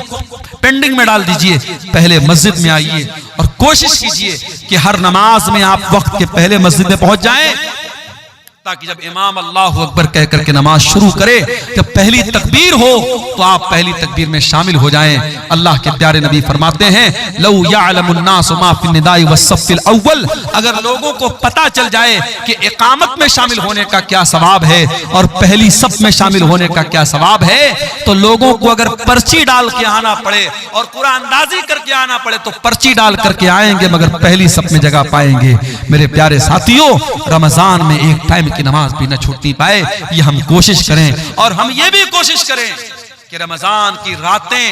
पेंडिंग में डाल दीजिए, पहले मस्जिद में आइए और कोशिश कीजिए कि हर नमाज में आप वक्त के पहले मस्जिद में पहुंच जाएं, ताकि जब इमाम अल्लाहु अकबर कह करके नमाज शुरू करे, जब पहली तकबीर हो तो आप पहली तकबीर में शामिल हो जाएं। अल्लाह के प्यारे नबी फरमाते हैं, लौ यअलमुन नासु मा फिन निदाई वस्सफ़िल अव्वल, अगर लोगों को पता चल जाए कि इकामत में शामिल होने का क्या सवाब है और पहली सफ में शामिल होने का क्या सवाब है, तो लोगों को अगर पर्ची डाल के आना पड़े और कुरान अंदाजी करके आना पड़े तो पर्ची डाल करके आएंगे, मगर पहली सफ में जगह पाएंगे। मेरे प्यारे साथियों, रमजान में एक टाइम की नमाज भी न छूटनी पाए, ये हम कोशिश करें। और हम ये भी कोशिश करें कि रमजान की रातें,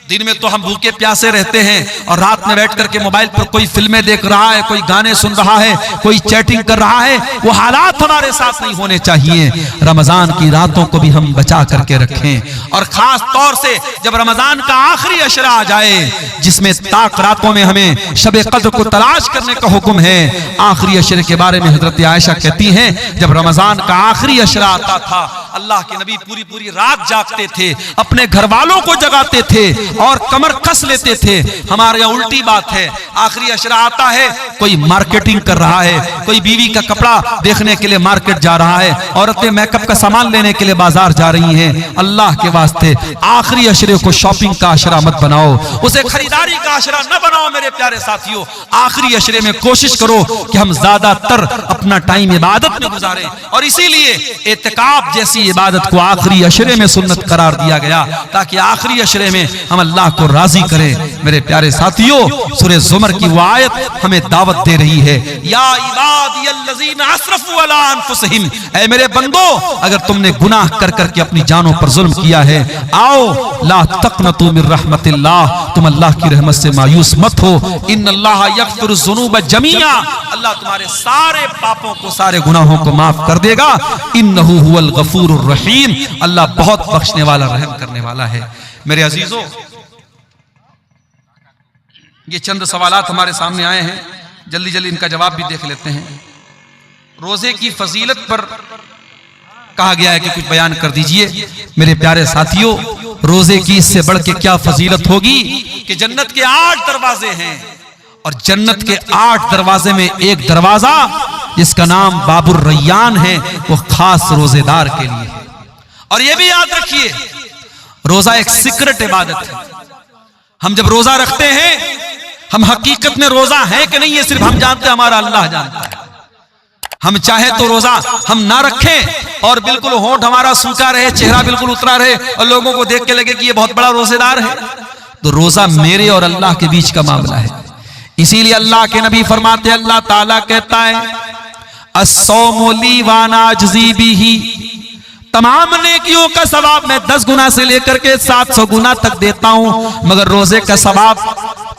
दिन में तो हम भूखे प्यासे रहते हैं और रात में बैठ करके मोबाइल पर कोई फिल्में देख रहा है, कोई गाने सुन रहा है, कोई चैटिंग कर रहा है, वो हालात हमारे साथ नहीं होने चाहिए। रमजान की रातों को भी हम बचा करके रखें। और खास तौर से जब रमजान का आखिरी अशरा आ जाए, जिसमें ताक रातों में हमें शब कद्र को तलाश करने का हुक्म है। आखिरी अशरे के बारे में हजरत आयशा कहती हैं, जब रमजान का आखिरी अशरा आता था, अल्लाह के नबी पूरी पूरी रात जागते थे, अपने घर वालों को जगाते थे और कमर कस लेते थे। हमारे यहाँ उल्टी बात है, आखिरी अशरा आता है, कोई मार्केटिंग कर रहा है, कोई बीवी का कपड़ा देखने के लिए मार्केट जा रहा है, औरतें मेकअप का सामान लेने के लिए बाजार जा रही हैं। अल्लाह के वास्ते आखिरी अशरे को शॉपिंग का अशरा मत बनाओ, उसे खरीदारी का अशरा न बनाओ मेरे प्यारे साथियों। आखिरी अशरे में कोशिश करो कि हम ज्यादातर अपना टाइम इबादत में गुजारें, और इसीलिए एतिकाफ जैसी इबादत को आखिरी अशरे में सुन्नत करार दिया गया, ताकि आखिरी अशरे में हम अल्लाह को राजी करें। मेरे प्यारे साथियों, सूरह ज़ुमर की वो आयत हमें दावत दे रही है, या इबादियल्लज़ीना अस्रफू अला अनफुसिहिम, ऐ मेरे बंदो, अगर तुमने गुनाह कर करके अपनी जानों पर जुल्म किया है, आओ ला तक़नतू मिर रहमतिल्लाह, तुम अल्लाह की रहमत से मायूस मत हो। इन्नल्लाह यग़फ़िरुज़्ज़ुनूब जमीआ, अल्लाह तुम्हारे सारे पापों को, सारे गुनाहों को माफ कर देगा। इन्नहु हुवल गफूरुर रहीम, अल्लाह बहुत बख्शने वाला, रहम करने वाला है। मेरे अजीजों, ये चंद सवालात हमारे सामने आए हैं, जल्दी जल्दी इनका जवाब भी देख लेते हैं। रोजे की फजीलत पर कहा गया है कि कुछ बयान कर दीजिए। मेरे प्यारे साथियों, रोजे की इससे बढ़ के क्या फजीलत होगी कि जन्नत के 8 दरवाजे हैं, और जन्नत के 8 दरवाजे में एक दरवाजा जिसका नाम बाबुर रैयान है, वो खास रोजेदार के लिए है। और ये भी याद रखिए, रोजा एक सीक्रेट इबादत है। हम जब रोजा रखते हैं, हम हकीकत में रोजा है कि नहीं ये सिर्फ हम जानते हैं, हमारा अल्लाह जानता है। हम चाहे तो रोजा हम ना रखें और बिल्कुल होंठ हमारा सूखा रहे, चेहरा बिल्कुल उतरा रहे और लोगों को देख के लगे कि ये बहुत बड़ा रोजेदार है, तो रोजा मेरे और अल्लाह के बीच का मामला है। इसीलिए अल्लाह के नबी फरमाते हैं, अल्लाह ताला कहता है, अस्सौमु ली व अना अजज़ी बिही, तमाम नेकियों का सवाब मैं 10 गुना से लेकर के 700 गुना तक देता हूं, मगर रोजे का सवाब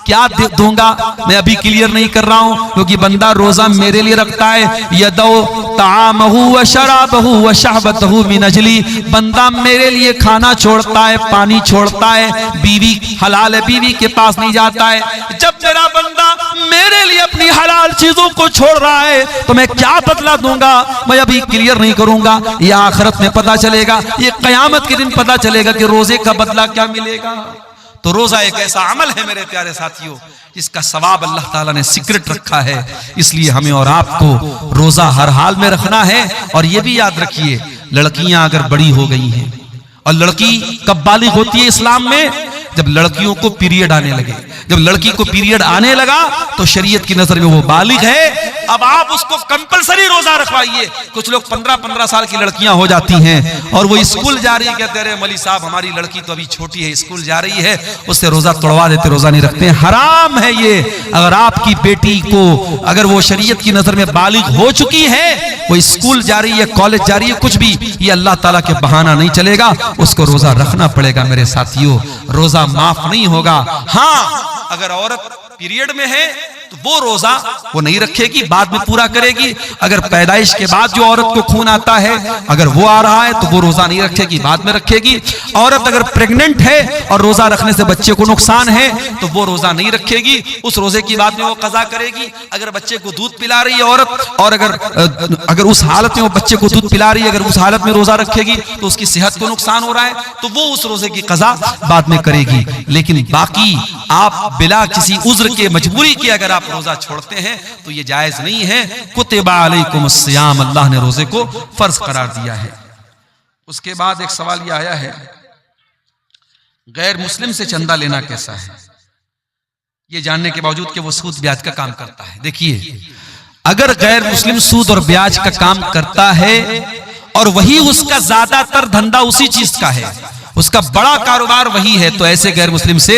क्या दूंगा मैं अभी क्लियर नहीं कर रहा हूं, क्योंकि बंदा रोजा मेरे लिए रखता है। यदौ तामहु व शराबहु व शहबतहु मिन अजली, बंदा मेरे लिए खाना छोड़ता है, पानी छोड़ता है, बीवी हलाल है, बीवी के पास नहीं जाता है। जब मेरा बंदा मेरे लिए अपनी हलाल चीजों को छोड़ रहा है, तो मैं क्या बदला दूंगा मैं अभी क्लियर नहीं करूंगा। ये आखिरत में पता चलेगा, ये कयामत के दिन पता चलेगा कि रोजे का बदला क्या मिलेगा। तो रोजा एक ऐसा अमल है मेरे प्यारे साथियों, जिसका सवाब अल्लाह ताला ने सीक्रेट रखा है। इसलिए हमें और आपको रोजा हर हाल में रखना है। और ये भी याद रखिए, लड़कियां अगर बड़ी हो गई हैं, और लड़की कब बालिग होती है इस्लाम में, जब लड़कियों को पीरियड आने लगे। जब लड़की को पीरियड आने लगा तो शरीयत की नजर में वो बालिग है। अब आप उसको कंपलसरी रोजा रखवाइए। कुछ लोग 15-15 साल की लड़कियां हो जाती हैं और वो स्कूल जा रही है, कहते रहे मौलवी साहब हमारी लड़की तो अभी छोटी है, स्कूल जा रही है, उससे रोजा तोड़वा देते, रोजा नहीं रखते हैं। हराम है ये। अगर आपकी बेटी को, अगर वो शरीयत की नजर में बालिग हो चुकी है, वो स्कूल जा रही है, कॉलेज जा रही है, कुछ भी, ये अल्लाह ताला के बहाना नहीं चलेगा, उसको रोजा रखना पड़ेगा। मेरे साथियों, रोजा माफ नहीं होगा। हाँ, अगर औरत पीरियड में है तो वो रोजा वो नहीं रखेगी, बाद में पूरा करेगी। अगर पैदाइश के बाद जो औरत को खून आता है, अगर वो आ रहा है तो वो रोजा नहीं रखेगी, बाद में रखेगी। औरत अगर प्रेग्नेंट है और रोजा रखने से बच्चे को नुकसान है तो वो रोजा नहीं रखेगी, उस रोजे की बाद में वो कज़ा करेगी। अगर बच्चे को दूध पिला रही है औरत, और अगर उस हालत में वो बच्चे को दूध पिला रही है, अगर उस हालत में रोजा रखेगी तो उसकी सेहत को नुकसान हो रहा है, तो वो उस रोजे की कज़ा बाद में करेगी। लेकिन बाकी आप बिला किसी उज्र के, मजबूरी के अगर आप रोजा छोड़ते हैं तो ये जायज नहीं है। कुतिबा अलैकुमुस्सियाम, अल्लाह ने रोजे को फर्ज करार दिया है। उसके बाद एक सवाल ये आया है, गैर मुस्लिम से चंदा लेना कैसा है, ये जानने के बावजूद कि वो सूद ब्याज का काम करता है। देखिए, अगर गैर मुस्लिम सूद और ब्याज का काम करता है और वही उसका ज्यादातर धंधा उसी चीज का है, उसका बड़ा कारोबार वही है, तो ऐसे गैर मुस्लिम से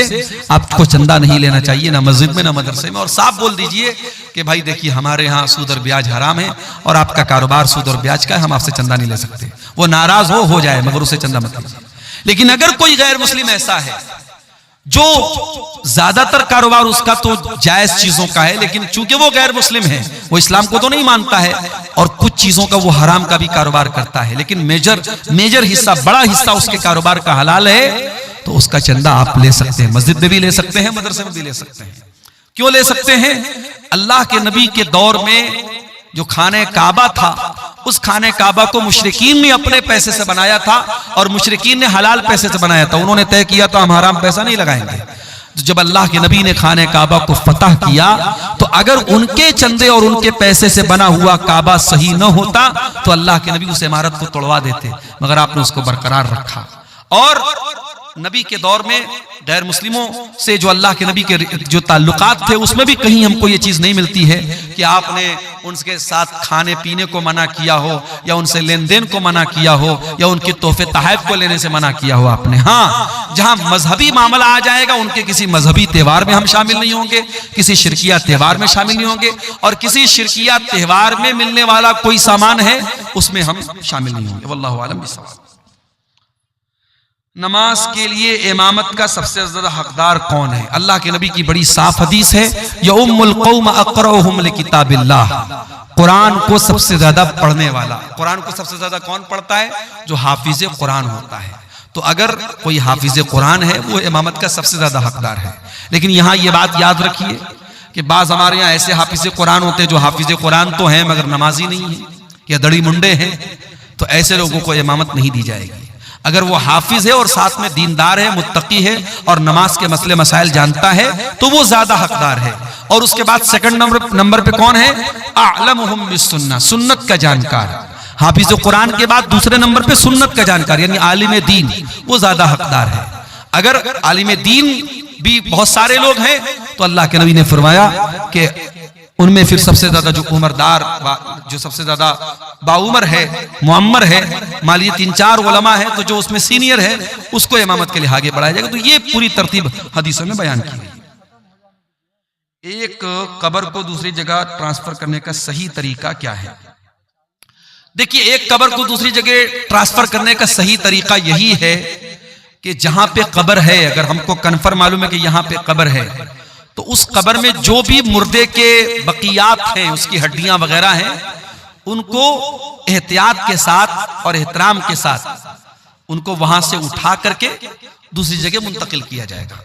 आपको चंदा नहीं लेना चाहिए, ना मस्जिद में ना मदरसे में। और साफ बोल दीजिए कि भाई देखिए हमारे यहाँ सूद और ब्याज हराम है और आपका कारोबार सूद और ब्याज का है, हम आपसे चंदा नहीं ले सकते। वो नाराज हो जाए मगर उसे चंदा मत लीजिए। लेकिन अगर कोई गैर मुस्लिम ऐसा है जो ज्यादातर कारोबार उसका तो जायज चीजों का है, लेकिन चूंकि वो गैर मुस्लिम है, वो इस्लाम को तो नहीं मानता है और कुछ चीजों का वो हराम का भी कारोबार करता है, लेकिन मेजर हिस्सा, बड़ा हिस्सा उसके कारोबार का हलाल है, तो उसका चंदा आप ले सकते हैं। मस्जिद में भी ले सकते हैं, मदरसे में भी ले सकते हैं। क्यों ले सकते हैं? अल्लाह के नबी के दौर में जो खाने काबा था, उस खाने काबा को मुशरिकीन ने अपने पैसे से बनाया था और मुशरिकीन ने हलाल पैसे से बनाया था। उन्होंने तय किया था हम हराम पैसा नहीं लगाएंगे। तो जब अल्लाह के नबी ने खाने काबा को फतह किया, तो अगर उनके चंदे और उनके पैसे से बना हुआ काबा सही न होता तो अल्लाह के नबी उस इमारत को तोड़वा देते, मगर आपने उसको बरकरार रखा। और नबी के दौर में गैर मुस्लिमों से जो अल्लाह के नबी के जो ताल्लुकात थे, उसमें भी कहीं हमको ये चीज नहीं मिलती है कि आपने उनके साथ खाने पीने को मना किया हो या उनसे लेन देन को मना किया हो या उनके तोहफे तहफ को लेने से मना किया हो आपने। हाँ, जहां मजहबी मामला आ जाएगा, उनके किसी मजहबी त्योहार में हम शामिल नहीं होंगे, किसी शिरकिया त्योहार में शामिल नहीं होंगे, और किसी शिरकिया त्योहार में मिलने वाला कोई सामान है उसमें हम शामिल नहीं होंगे। वल्लाहु आलम बिस्सवाब। नमाज के लिए इमामत का सबसे ज्यादा हकदार कौन है? अल्लाह के नबी की बड़ी साफ हदीस है, या उम्मुल कौम अक़रउहुम लिकिताबिल्लाह, कुरान को सबसे ज्यादा पढ़ने वाला। कुरान को सबसे ज्यादा कौन पढ़ता है? जो हाफिज कुरान होता है। तो अगर कोई हाफिज कुरान है, वो इमामत का सबसे ज्यादा हकदार है। लेकिन यहाँ ये बात याद रखिए कि बाज हमारे यहाँ ऐसे हाफिज कुरान होते हैं जो हाफिज कुरान तो हैं मगर नमाजी नहीं है या दड़ी मुंडे हैं, तो ऐसे लोगों को इमामत नहीं दी जाएगी। अगर वो हाफिज है और साथ में दीनदार है, मुत्तकी है और नमाज के मसले मसाइल जानता है, तो वो ज्यादा हकदार है। और उसके बाद सेकंड नंबर पे कौन है? अअलमुहुम बिस्सुन्नह, सुन्नत का जानकार। हाफिज कुरान के बाद दूसरे नंबर पे सुन्नत का जानकार यानी आलिम दीन, वो ज्यादा हकदार है। अगर आलिम दीन भी बहुत सारे लोग हैं तो अल्लाह के नबी ने फरमाया कि उनमें फिर सबसे ज्यादा जो उम्रदार, जो सबसे ज्यादा बाउमर है, मुअम्मर है, मालिय 3-4 उलमा है, तो जो उसमें सीनियर है उसको इमामत के लिए आगे बढ़ाया जाएगा। तो ये पूरी तरतीब हदीसों में बयान की गई। एक कब्र को दूसरी जगह ट्रांसफर करने का सही तरीका क्या है? देखिए, एक कब्र को दूसरी जगह ट्रांसफर करने का सही तरीका यही है कि जहां पे कब्र है, अगर हमको कन्फर्म मालूम है कि यहां पे कब्र है, तो उस कब्र में जो भी मुर्दे के बकियात हैं, उसकी हड्डियां वगैरह हैं, उनको एहतियात के साथ और एहतराम के साथ उनको वहां से उठा करके दूसरी जगह मुंतकिल किया जाएगा।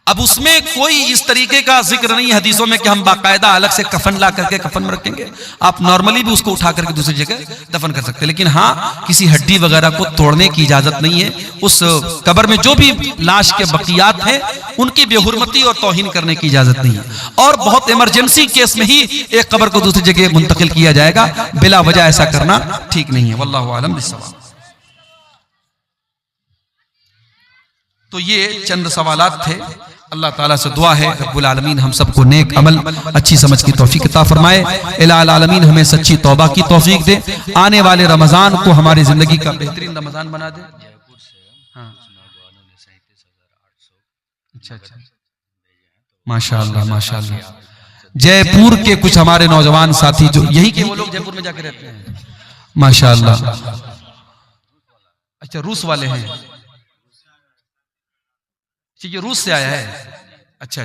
अब उसमें कोई इस तरीके का जिक्र नहीं है हदीसों में कि हम बाकायदा अलग से कफन ला करके कफन में रखेंगे। आप नॉर्मली भी उसको उठा करके दूसरी जगह दफन कर सकते हैं, लेकिन हाँ, किसी हड्डी वगैरह को तोड़ने की इजाजत नहीं है। उस कब्र में जो भी लाश के बकियात हैं उनकी बेहुरमती और तौहीन करने की इजाजत नहीं है। और बहुत इमरजेंसी केस में ही एक कब्र को दूसरी जगह मुंतकिल किया जाएगा, बिला वजह ऐसा करना ठीक नहीं है। वल्लाहु आलम बिस्सवाब। तो ये चंद सवालात थे। अल्लाह ताला से दुआ है रब्बुल आलमीन हम सबको नेक अमल, अच्छी समझ की तौफीक अता फरमाए। इलाहुल आलमीन हमें सच्ची तौबा की तौफीक दे। आने वाले रमजान को हमारी जिंदगी का बेहतरीन रमजान बना दे। हाँ, अच्छा, माशाअल्लाह माशाअल्लाह। जयपुर के कुछ हमारे नौजवान साथी जो यही के वो लोग जयपुर में जाके रहते हैं, माशाअल्लाह। अच्छा, रूस वाले हैं, ये रूस से आया है। अच्छा,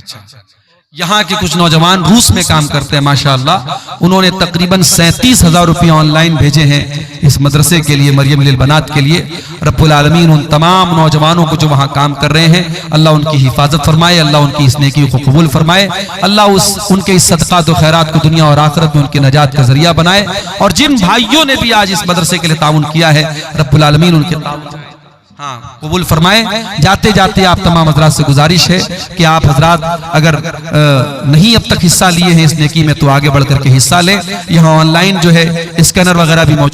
यहाँ के कुछ नौजवान रूस में काम करते हैं, माशाअल्लाह। उन्होंने तकरीबन 37,000 रुपये ऑनलाइन भेजे हैं इस मदरसे के लिए, मरियम लिल बनात के लिए। रब्बुल आलमीन उन तमाम नौजवानों को जो वहाँ काम कर रहे हैं, अल्लाह उनकी हिफाजत फरमाए, अल्लाह उनकी इस नेकी को कबूल फरमाए, अल्लाह उनके इस सदक़ात और खैरात को दुनिया और आखिरत में उनकी नजात का जरिया बनाए। और जिन भाइयों ने भी आज इस मदरसे के लिए ताउन किया है, रब्बुल आलमीन उनके ताउन कबूल फरमाए। जाते जाते आप तमाम हजरात से गुजारिश है कि आप हजरात अगर नहीं अब तक हिस्सा लिए हैं इस नेकी में, तो आगे बढ़ करके हिस्सा लें। यहाँ ऑनलाइन जो है स्कैनर वगैरह भी मौजूद